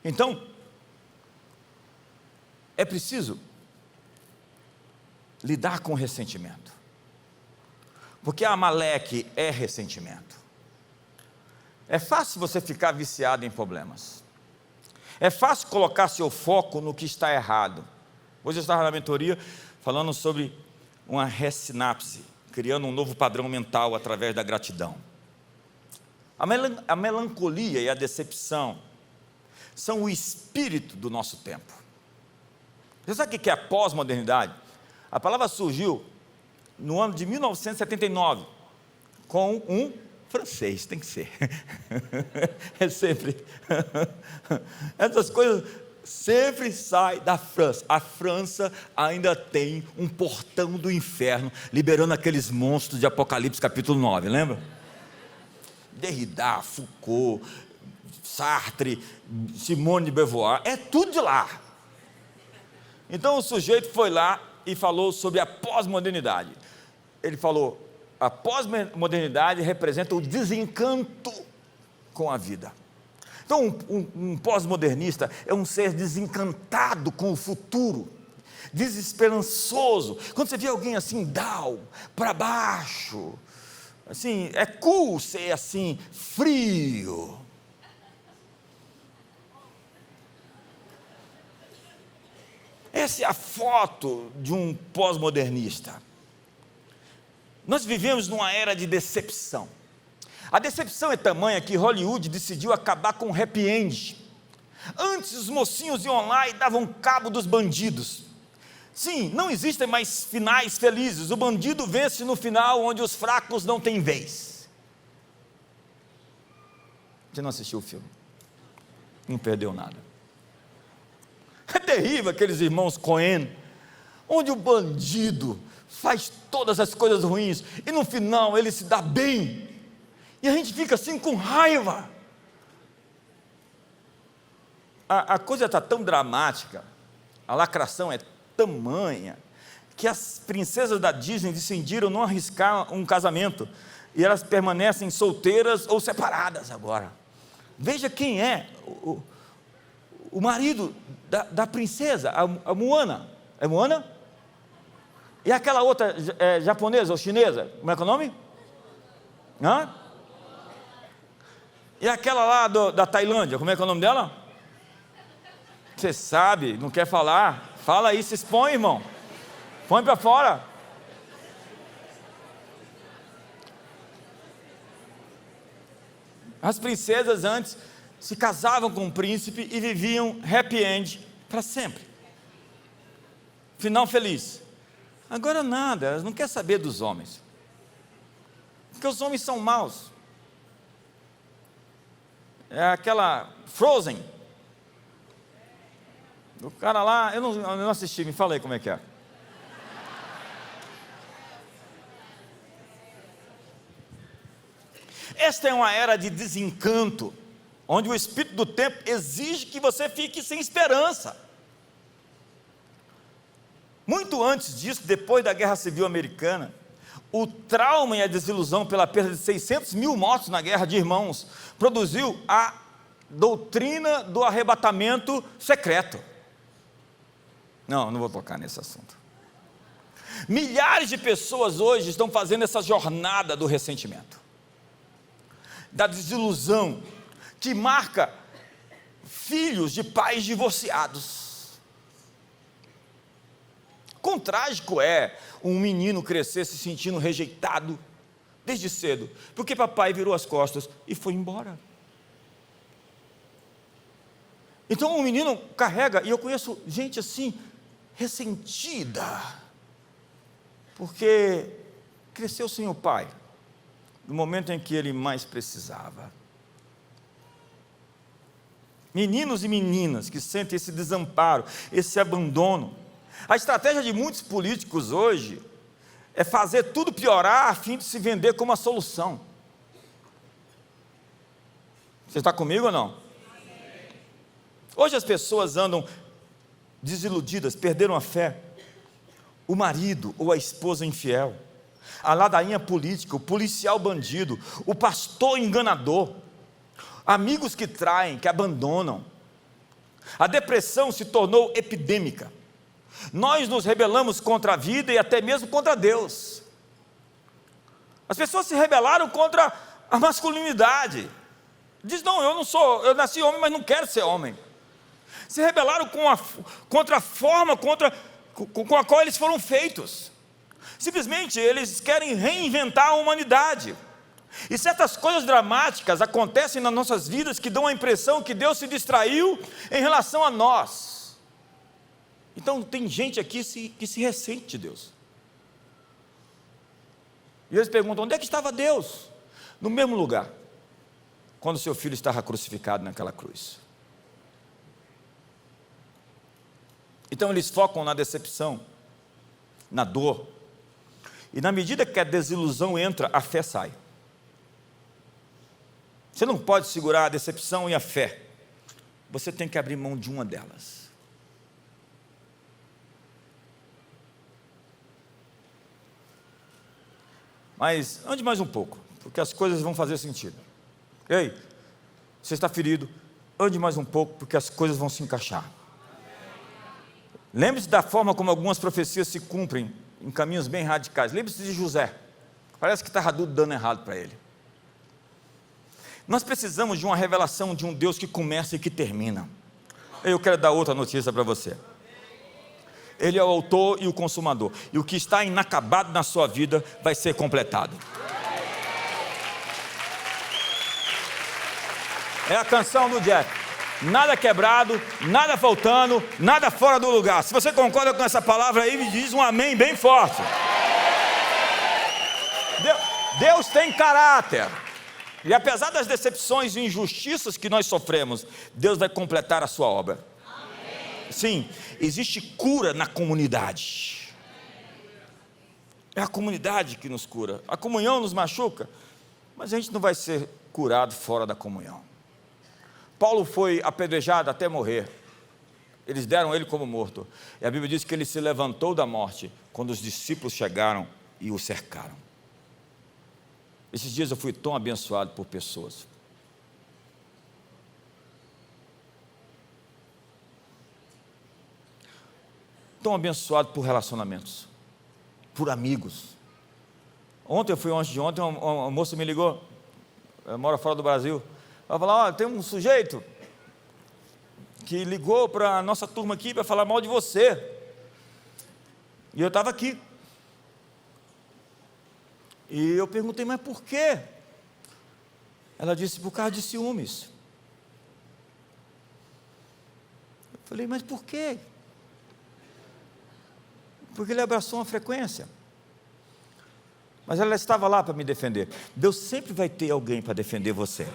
Então, é preciso lidar com o ressentimento, porque Amaleque é ressentimento. É fácil você ficar viciado em problemas. É fácil colocar seu foco no que está errado. Hoje eu estava na mentoria falando sobre uma ressinapse, criando um novo padrão mental através da gratidão. A melancolia e a decepção são o espírito do nosso tempo. Você sabe o que é a pós-modernidade? A palavra surgiu no ano de 1979 com um francês, tem que ser. É sempre. Essas coisas sempre saem da França. A França ainda tem um portão do inferno, liberando aqueles monstros de Apocalipse capítulo 9, lembra? Derrida, Foucault, Sartre, Simone de Beauvoir, é tudo de lá. Então o sujeito foi lá e falou sobre a pós-modernidade. Ele falou, a pós-modernidade representa o desencanto com a vida. Então, um pós-modernista é um ser desencantado com o futuro, desesperançoso. Quando você vê alguém assim, down, para baixo, Assim, é cool ser assim, frio. Essa é a foto de um pós-modernista. Nós vivemos numa era de decepção. A decepção é tamanha que Hollywood decidiu acabar com o happy end. Antes os mocinhos iam lá e davam cabo dos bandidos. Sim, não existem mais finais felizes. O bandido vence no final onde os fracos não têm vez. Você não assistiu o filme? Não perdeu nada. É terrível aqueles irmãos Coen, onde o bandido faz todas as coisas ruins e no final ele se dá bem. E a gente fica assim com raiva. A coisa está tão dramática, a lacração é tamanha, que as princesas da Disney decidiram não arriscar um casamento, e elas permanecem solteiras ou separadas agora. Veja quem é o marido da princesa, a Moana. É Moana? E aquela outra japonesa ou chinesa, como é que é o nome? Hã? E aquela lá da Tailândia, como é que é o nome dela? Você sabe, não quer falar? Fala aí, se expõe, irmão. Põe para fora. As princesas antes se casavam com um príncipe e viviam happy end para sempre. Final feliz. Agora nada, elas não querem saber dos homens. Porque os homens são maus. É aquela Frozen. O cara lá, eu não assisti, me fala aí como é que é. Esta é uma era de desencanto, onde o espírito do tempo exige que você fique sem esperança. Muito antes disso, depois da Guerra Civil Americana, o trauma e a desilusão pela perda de 600 mil mortos na Guerra de Irmãos produziu a doutrina do arrebatamento secreto. Não vou tocar nesse assunto. Milhares de pessoas hoje estão fazendo essa jornada do ressentimento, da desilusão, que marca filhos de pais divorciados. Quão trágico é um menino crescer se sentindo rejeitado desde cedo, porque papai virou as costas e foi embora. Então o menino carrega, e eu conheço gente assim, ressentida, porque cresceu sem o pai, no momento em que ele mais precisava. Meninos e meninas que sentem esse desamparo, esse abandono. A estratégia de muitos políticos hoje é fazer tudo piorar a fim de se vender como a solução. Você está comigo ou não? Hoje as pessoas andam desiludidas, perderam a fé. O marido ou a esposa infiel, a ladainha política, o policial bandido, o pastor enganador, amigos que traem, que abandonam. A depressão se tornou epidêmica. Nós nos rebelamos contra a vida e até mesmo contra Deus. As pessoas se rebelaram contra a masculinidade. Diz, não, eu nasci homem, mas não quero ser homem. Se rebelaram contra a forma com a qual eles foram feitos. Simplesmente eles querem reinventar a humanidade. E certas coisas dramáticas acontecem nas nossas vidas que dão a impressão que Deus se distraiu em relação a nós. Então tem gente aqui que se ressente de Deus. E eles perguntam, onde é que estava Deus? No mesmo lugar, quando seu filho estava crucificado naquela cruz. Então eles focam na decepção, na dor, e na medida que a desilusão entra, a fé sai. Você não pode segurar a decepção e a fé, você tem que abrir mão de uma delas. Mas ande mais um pouco, porque as coisas vão fazer sentido. Ei, você está ferido, ande mais um pouco, porque as coisas vão se encaixar. Lembre-se da forma como algumas profecias se cumprem em caminhos bem radicais. Lembre-se de José. Parece que estava tudo dando errado para ele. Nós precisamos de uma revelação de um Deus que começa e que termina. Eu quero dar outra notícia para você. Ele é o autor e o consumador. E o que está inacabado na sua vida vai ser completado. É a canção do Jeff. Nada quebrado, nada faltando, nada fora do lugar. Se você concorda com essa palavra aí, me diz um amém bem forte. Deus tem caráter. E apesar das decepções e injustiças que nós sofremos, Deus vai completar a sua obra. Sim, existe cura na comunidade. É a comunidade que nos cura. A comunhão nos machuca, mas a gente não vai ser curado fora da comunhão. Paulo foi apedrejado até morrer. Eles deram ele como morto. E a Bíblia diz que ele se levantou da morte quando os discípulos chegaram e o cercaram. Esses dias eu fui tão abençoado por pessoas. Tão abençoado por relacionamentos, por amigos. Ontem, antes de ontem, uma moça me ligou, ela mora fora do Brasil. Ela falou: olha, tem um sujeito que ligou para a nossa turma aqui para falar mal de você. E eu estava aqui. E eu perguntei: mas por quê? Ela disse: por causa de ciúmes. Eu falei: mas por quê? Porque ele abraçou uma frequência. Mas ela estava lá para me defender. Deus sempre vai ter alguém para defender você.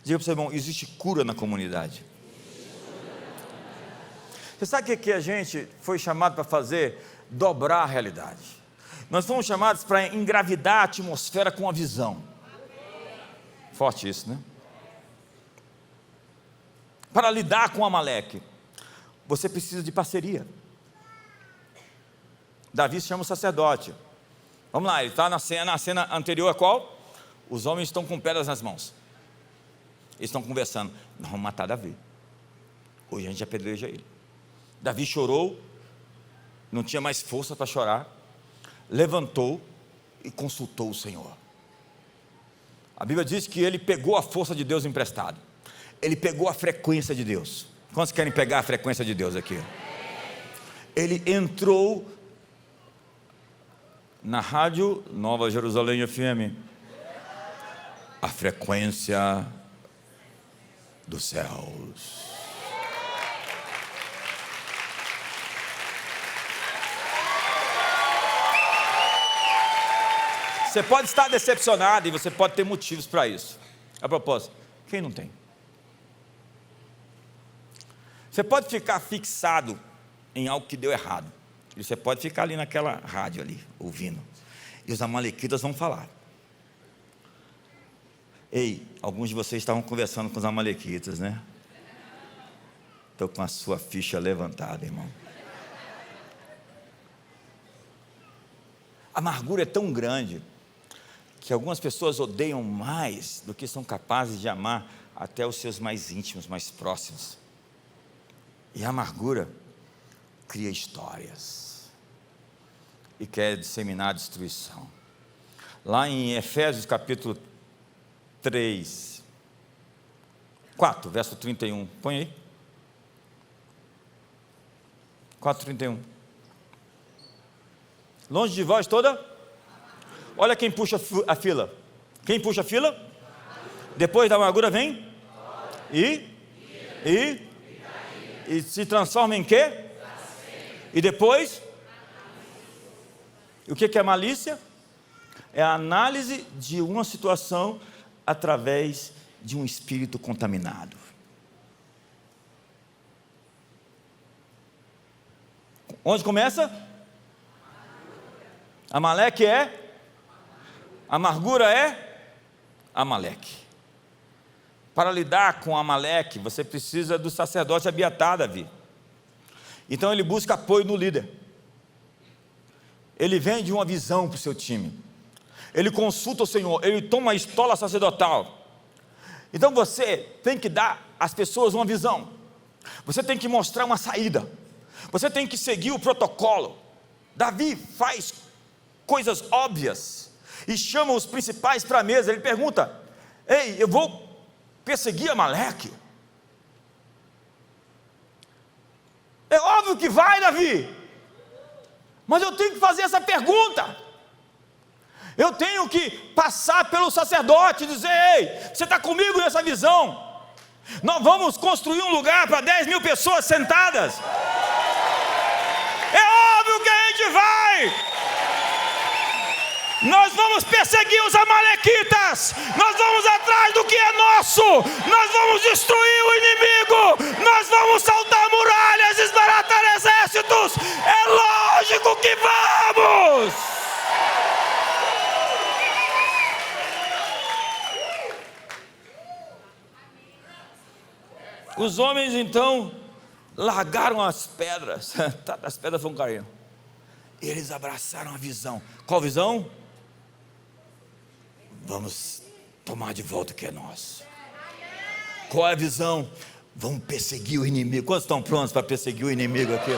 Diga para o seu irmão: existe cura na comunidade. Você sabe o que a gente foi chamado para fazer? Dobrar a realidade. Nós fomos chamados para engravidar a atmosfera com a visão. Forte isso, né? Para lidar com Amaleque, você precisa de parceria. Davi chama o sacerdote. Vamos lá, ele está na cena anterior a qual? Os homens estão com pedras nas mãos. Eles estão conversando: nós vamos matar Davi. Hoje a gente apedreja ele. Davi chorou, não tinha mais força para chorar, levantou e consultou o Senhor. A Bíblia diz que ele pegou a força de Deus emprestado. Ele pegou a frequência de Deus. Quantos querem pegar a frequência de Deus aqui? Ele entrou na rádio Nova Jerusalém FM. A frequência dos céus. Você pode estar decepcionado e você pode ter motivos para isso. A propósito, quem não tem? Você pode ficar fixado em algo que deu errado. E você pode ficar ali naquela rádio ali, ouvindo. E os amalequitas vão falar. Ei, alguns de vocês estavam conversando com os amalequitas, né? Estou com a sua ficha levantada, irmão. A amargura é tão grande que algumas pessoas odeiam mais do que são capazes de amar até os seus mais íntimos, mais próximos. E a amargura cria histórias e quer disseminar a destruição. Lá em Efésios capítulo 4, verso 31, põe aí. 4:31. Longe de vós toda... Olha quem puxa a fila. Quem puxa a fila? Depois da amargura vem? E se transforma em quê? E depois? O que é malícia? É a análise de uma situação através de um espírito contaminado. Onde começa? Amaleque é? Amargura é? Amaleque. Para lidar com Amaleque, você precisa do sacerdote Abiatar, Davi. Então ele busca apoio no líder. Ele vende uma visão para o seu time. Ele consulta o Senhor, ele toma a estola sacerdotal. Então você tem que dar às pessoas uma visão. Você tem que mostrar uma saída. Você tem que seguir o protocolo. Davi faz coisas óbvias e chama os principais para a mesa. Ele pergunta: ei, eu vou perseguir Amaleque? É óbvio que vai, Davi, mas eu tenho que fazer essa pergunta. Eu tenho que passar pelo sacerdote e dizer: ei, você está comigo nessa visão? Nós vamos construir um lugar para 10.000 pessoas sentadas. É óbvio que a gente vai. Nós vamos perseguir os amalequitas. Nós vamos atrás do que é nosso. Nós vamos destruir o inimigo. Nós vamos saltar muralhas, desbaratar exércitos. É lógico que vamos. Os homens então largaram as pedras. As pedras foram caindo. Eles abraçaram a visão. Qual visão? Vamos tomar de volta o que é nosso. Qual é a visão? Vamos perseguir o inimigo. Quantos estão prontos para perseguir o inimigo aqui?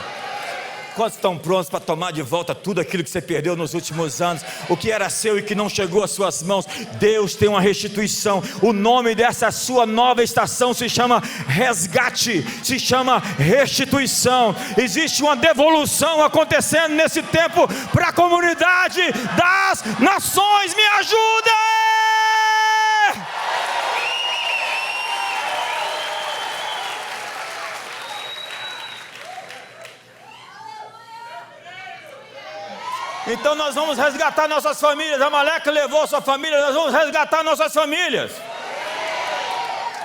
Quantos estão prontos para tomar de volta tudo aquilo que você perdeu nos últimos anos? O que era seu e que não chegou às suas mãos? Deus tem uma restituição. O nome dessa sua nova estação se chama resgate, se chama restituição. Existe uma devolução acontecendo nesse tempo para a comunidade das nações. Me ajuda! Então nós vamos resgatar nossas famílias. Amaleque levou sua família, nós vamos resgatar nossas famílias.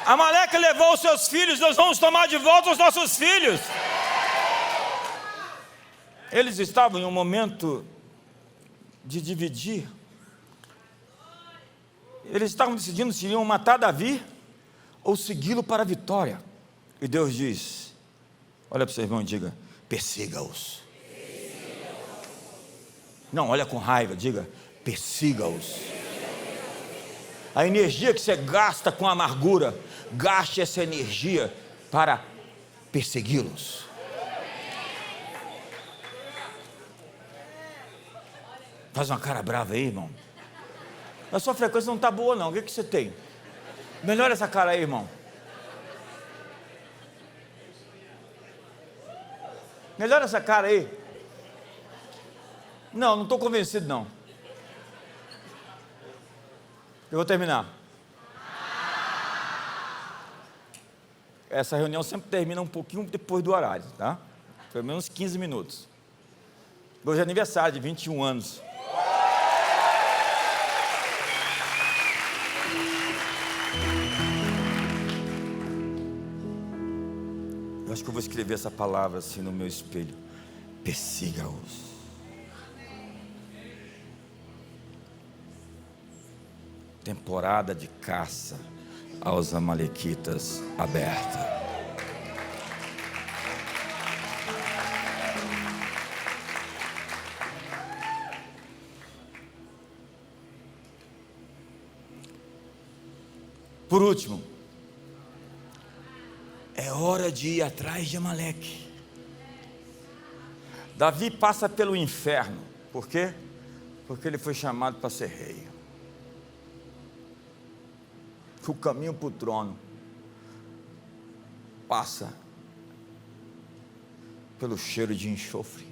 Amaleque levou os seus filhos, nós vamos tomar de volta os nossos filhos. Eles estavam em um momento de dividir. Eles estavam decidindo se iriam matar Davi ou segui-lo para a vitória. E Deus diz: olha para o seu irmão e diga: persiga-os. Não, olha com raiva, diga: persiga-os. A energia que você gasta com amargura, gaste essa energia para persegui-los. Faz uma cara brava aí, irmão. A sua frequência não está boa não, o que você tem? Melhora essa cara aí, irmão. Melhora essa cara aí. Não estou convencido não. Eu vou terminar. Essa reunião sempre termina um pouquinho depois do horário, tá? Pelo menos 15 minutos. Hoje é aniversário de 21 anos. Eu acho que eu vou escrever essa palavra assim no meu espelho: persiga-os. Temporada de caça aos amalequitas aberta. Por último, é hora de ir atrás de Amaleque. Davi passa pelo inferno. Por quê? Porque ele foi chamado para ser rei. O caminho para o trono passa pelo cheiro de enxofre.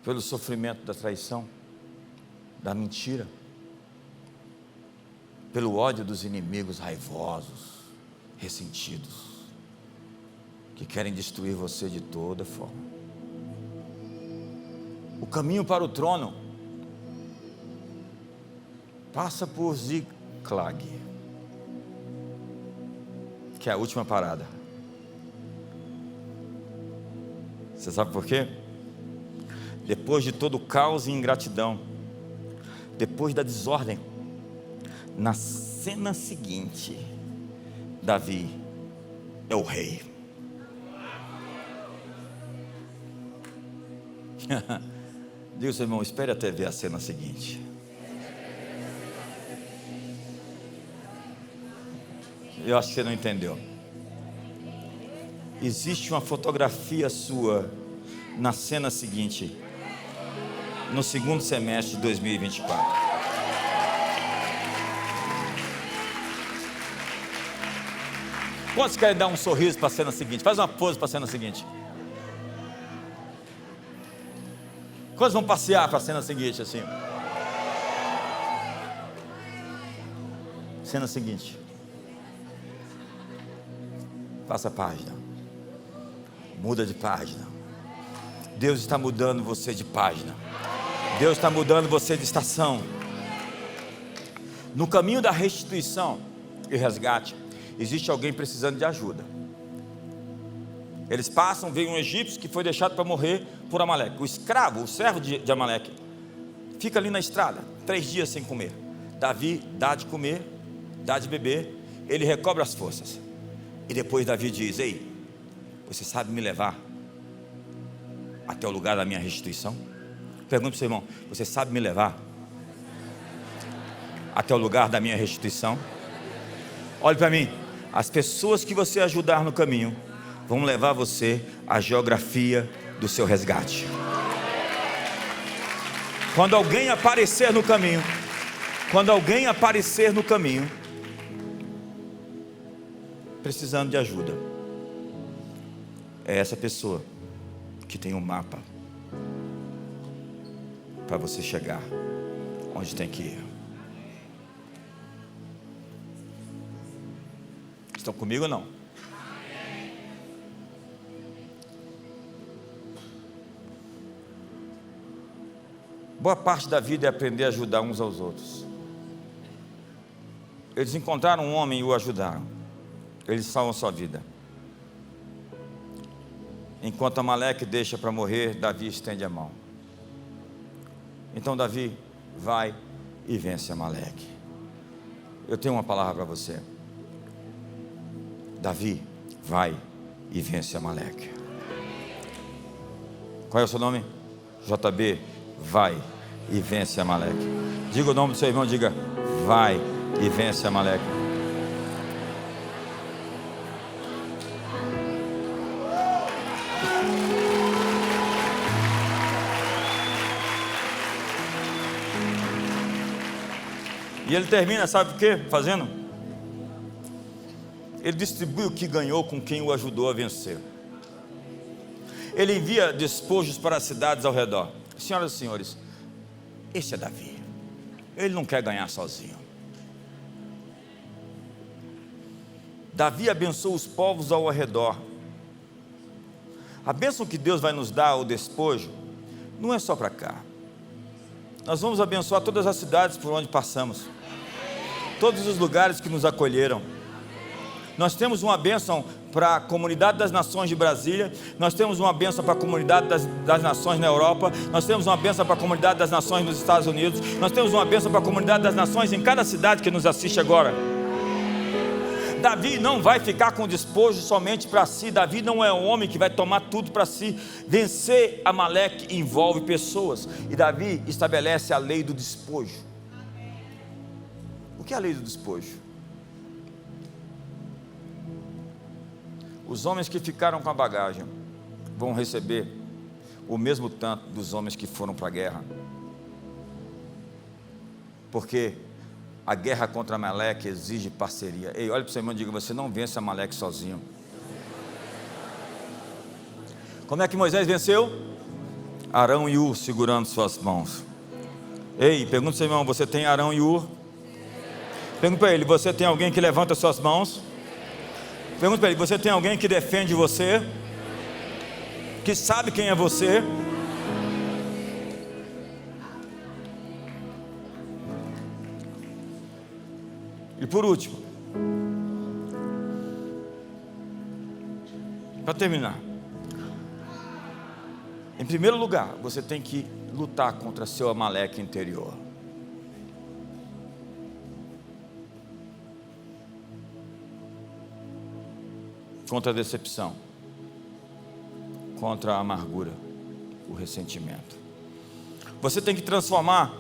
Pelo sofrimento da traição, da mentira, pelo ódio dos inimigos raivosos, ressentidos, que querem destruir você de toda forma. O caminho para o trono passa por Ziklag, que é a última parada. Você sabe por quê? Depois de todo o caos e ingratidão, depois da desordem, na cena seguinte, Davi é o rei. Diga ao seu irmão: espere até ver a cena seguinte. Eu acho que você não entendeu. Existe uma fotografia sua na cena seguinte, no segundo semestre de 2024. Quantos querem dar um sorriso para a cena seguinte? Faz uma pose para a cena seguinte. Quantos vão passear para a cena seguinte assim? Cena seguinte. Passa a página. Muda de página. Deus está mudando você de página. Deus está mudando você de estação. No caminho da restituição e resgate, existe alguém precisando de ajuda. Eles passam, vem um egípcio que foi deixado para morrer por Amaleque. O escravo, o servo de Amaleque, fica ali na estrada, 3 dias sem comer. Davi dá de comer, dá de beber, ele recobra as forças. E depois Davi diz: ei, você sabe me levar até o lugar da minha restituição? Pergunta para o seu irmão: você sabe me levar até o lugar da minha restituição? Olhe para mim. As pessoas que você ajudar no caminho vão levar você à geografia do seu resgate. Quando alguém aparecer no caminho, precisando de ajuda, é essa pessoa que tem um mapa para você chegar onde tem que ir. Estão comigo ou não? Boa parte da vida é aprender a ajudar uns aos outros. Eles encontraram um homem e o ajudaram. Eles salvam sua vida. Enquanto Amaleque deixa para morrer, Davi estende a mão. Então Davi vai e vence Amaleque. Eu tenho uma palavra para você. Davi vai e vence Amaleque. Qual é o seu nome? JB. Vai e vence Amaleque. Diga o nome do seu irmão, diga: vai e vence Amaleque. E ele termina, sabe por quê? Fazendo? Ele distribui o que ganhou com quem o ajudou a vencer. Ele envia despojos para as cidades ao redor. Senhoras e senhores, esse é Davi. Ele não quer ganhar sozinho. Davi abençoa os povos ao redor. A bênção que Deus vai nos dar, o despojo, não é só para cá. Nós vamos abençoar todas as cidades por onde passamos, todos os lugares que nos acolheram. Nós temos uma bênção para a comunidade das nações de Brasília, nós temos uma bênção para a comunidade das nações na Europa, nós temos uma bênção para a comunidade das nações nos Estados Unidos, nós temos uma bênção para a comunidade das nações em cada cidade que nos assiste agora. Davi não vai ficar com despojo somente para si. Davi não é um homem que vai tomar tudo para si. Vencer Amaleque envolve pessoas, e Davi estabelece a lei do despojo. O que é a lei do despojo? Os homens que ficaram com a bagagem vão receber o mesmo tanto dos homens que foram para a guerra, porque a guerra contra Amaleque exige parceria. Ei, olha para o seu irmão e diga: você não vence Amaleque sozinho. Como é que Moisés venceu? Arão e Ur segurando suas mãos. Ei, pergunta ao seu irmão: você tem Arão e Ur? Pergunta para ele: você tem alguém que levanta suas mãos? Pergunta para ele: você tem alguém que defende você? Que sabe quem é você? E por último, para terminar, em primeiro lugar, você tem que lutar contra seu Amaleque interior. Contra a decepção, contra a amargura, o ressentimento. Você tem que transformar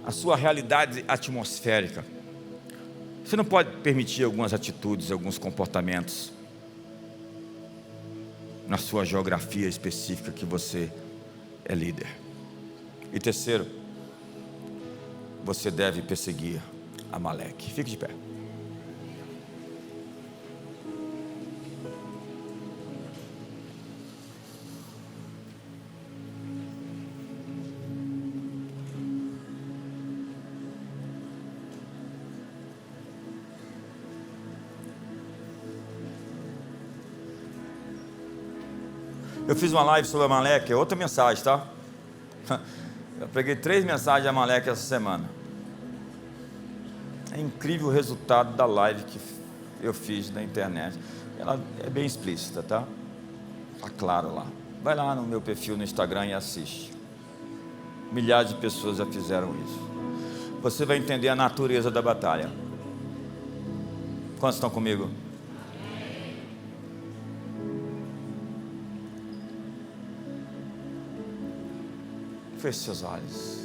a sua realidade atmosférica. Você não pode permitir algumas atitudes, alguns comportamentos na sua geografia específica que você é líder. E terceiro, você deve perseguir Amaleque. Fique de pé. Eu fiz uma live sobre Amaleque, é outra mensagem, tá? Eu preguei 3 mensagens de Amaleque essa semana. É incrível o resultado da live que eu fiz na internet. Ela é bem explícita, tá? Tá claro lá. Vai lá no meu perfil no Instagram e assiste. Milhares de pessoas já fizeram isso. Você vai entender a natureza da batalha. Quantos estão comigo? Feche seus olhos.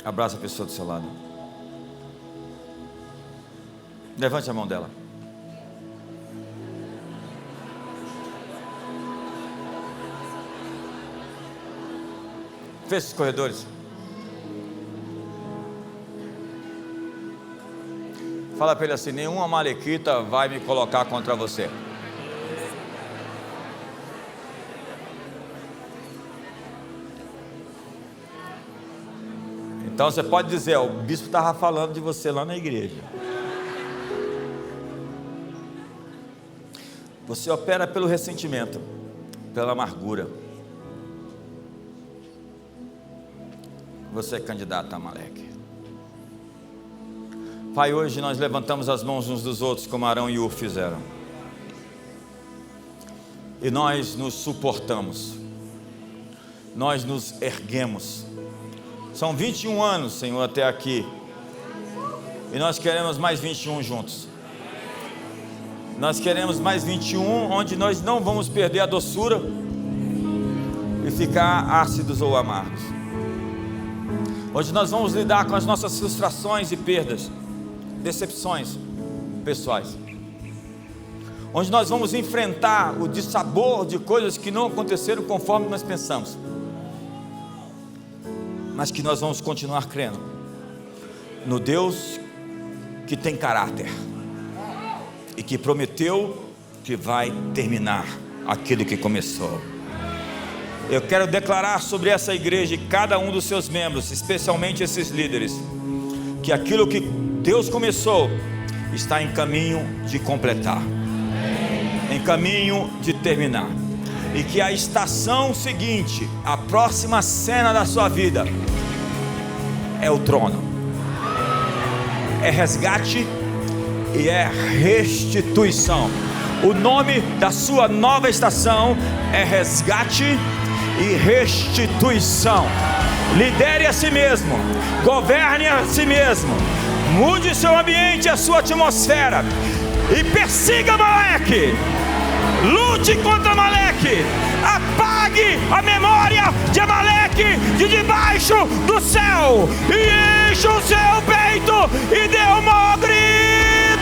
Abraça a pessoa do seu lado. Levante a mão dela. Feche os corredores. Fala para ele assim: nenhum amalequita vai me colocar contra você. Então você pode dizer: o bispo estava falando de você lá na igreja. Você opera pelo ressentimento, pela amargura. Você é candidato a Amaleque. Pai, hoje nós levantamos as mãos uns dos outros, como Arão e Ur fizeram, e nós nos suportamos, nós nos erguemos. São 21 anos, Senhor, até aqui, e nós queremos mais 21 juntos. Nós queremos mais 21, onde nós não vamos perder a doçura e ficar ácidos ou amargos, onde nós vamos lidar com as nossas frustrações e perdas, decepções pessoais, onde nós vamos enfrentar o dissabor de coisas que não aconteceram conforme nós pensamos, mas que nós vamos continuar crendo no Deus que tem caráter e que prometeu que vai terminar aquilo que começou. Eu quero declarar sobre essa igreja e cada um dos seus membros, especialmente esses líderes, que aquilo que Deus começou está em caminho de completar, em caminho de terminar, e que a estação seguinte, a próxima cena da sua vida, é o trono, é resgate e é restituição. O nome da sua nova estação é resgate e restituição. Lidere a si mesmo, governe a si mesmo, mude seu ambiente, a sua atmosfera, e persiga Amaleque. Lute contra Amaleque. Apague a memória de Amaleque de debaixo do céu, e encha o seu peito e dê um maior grito.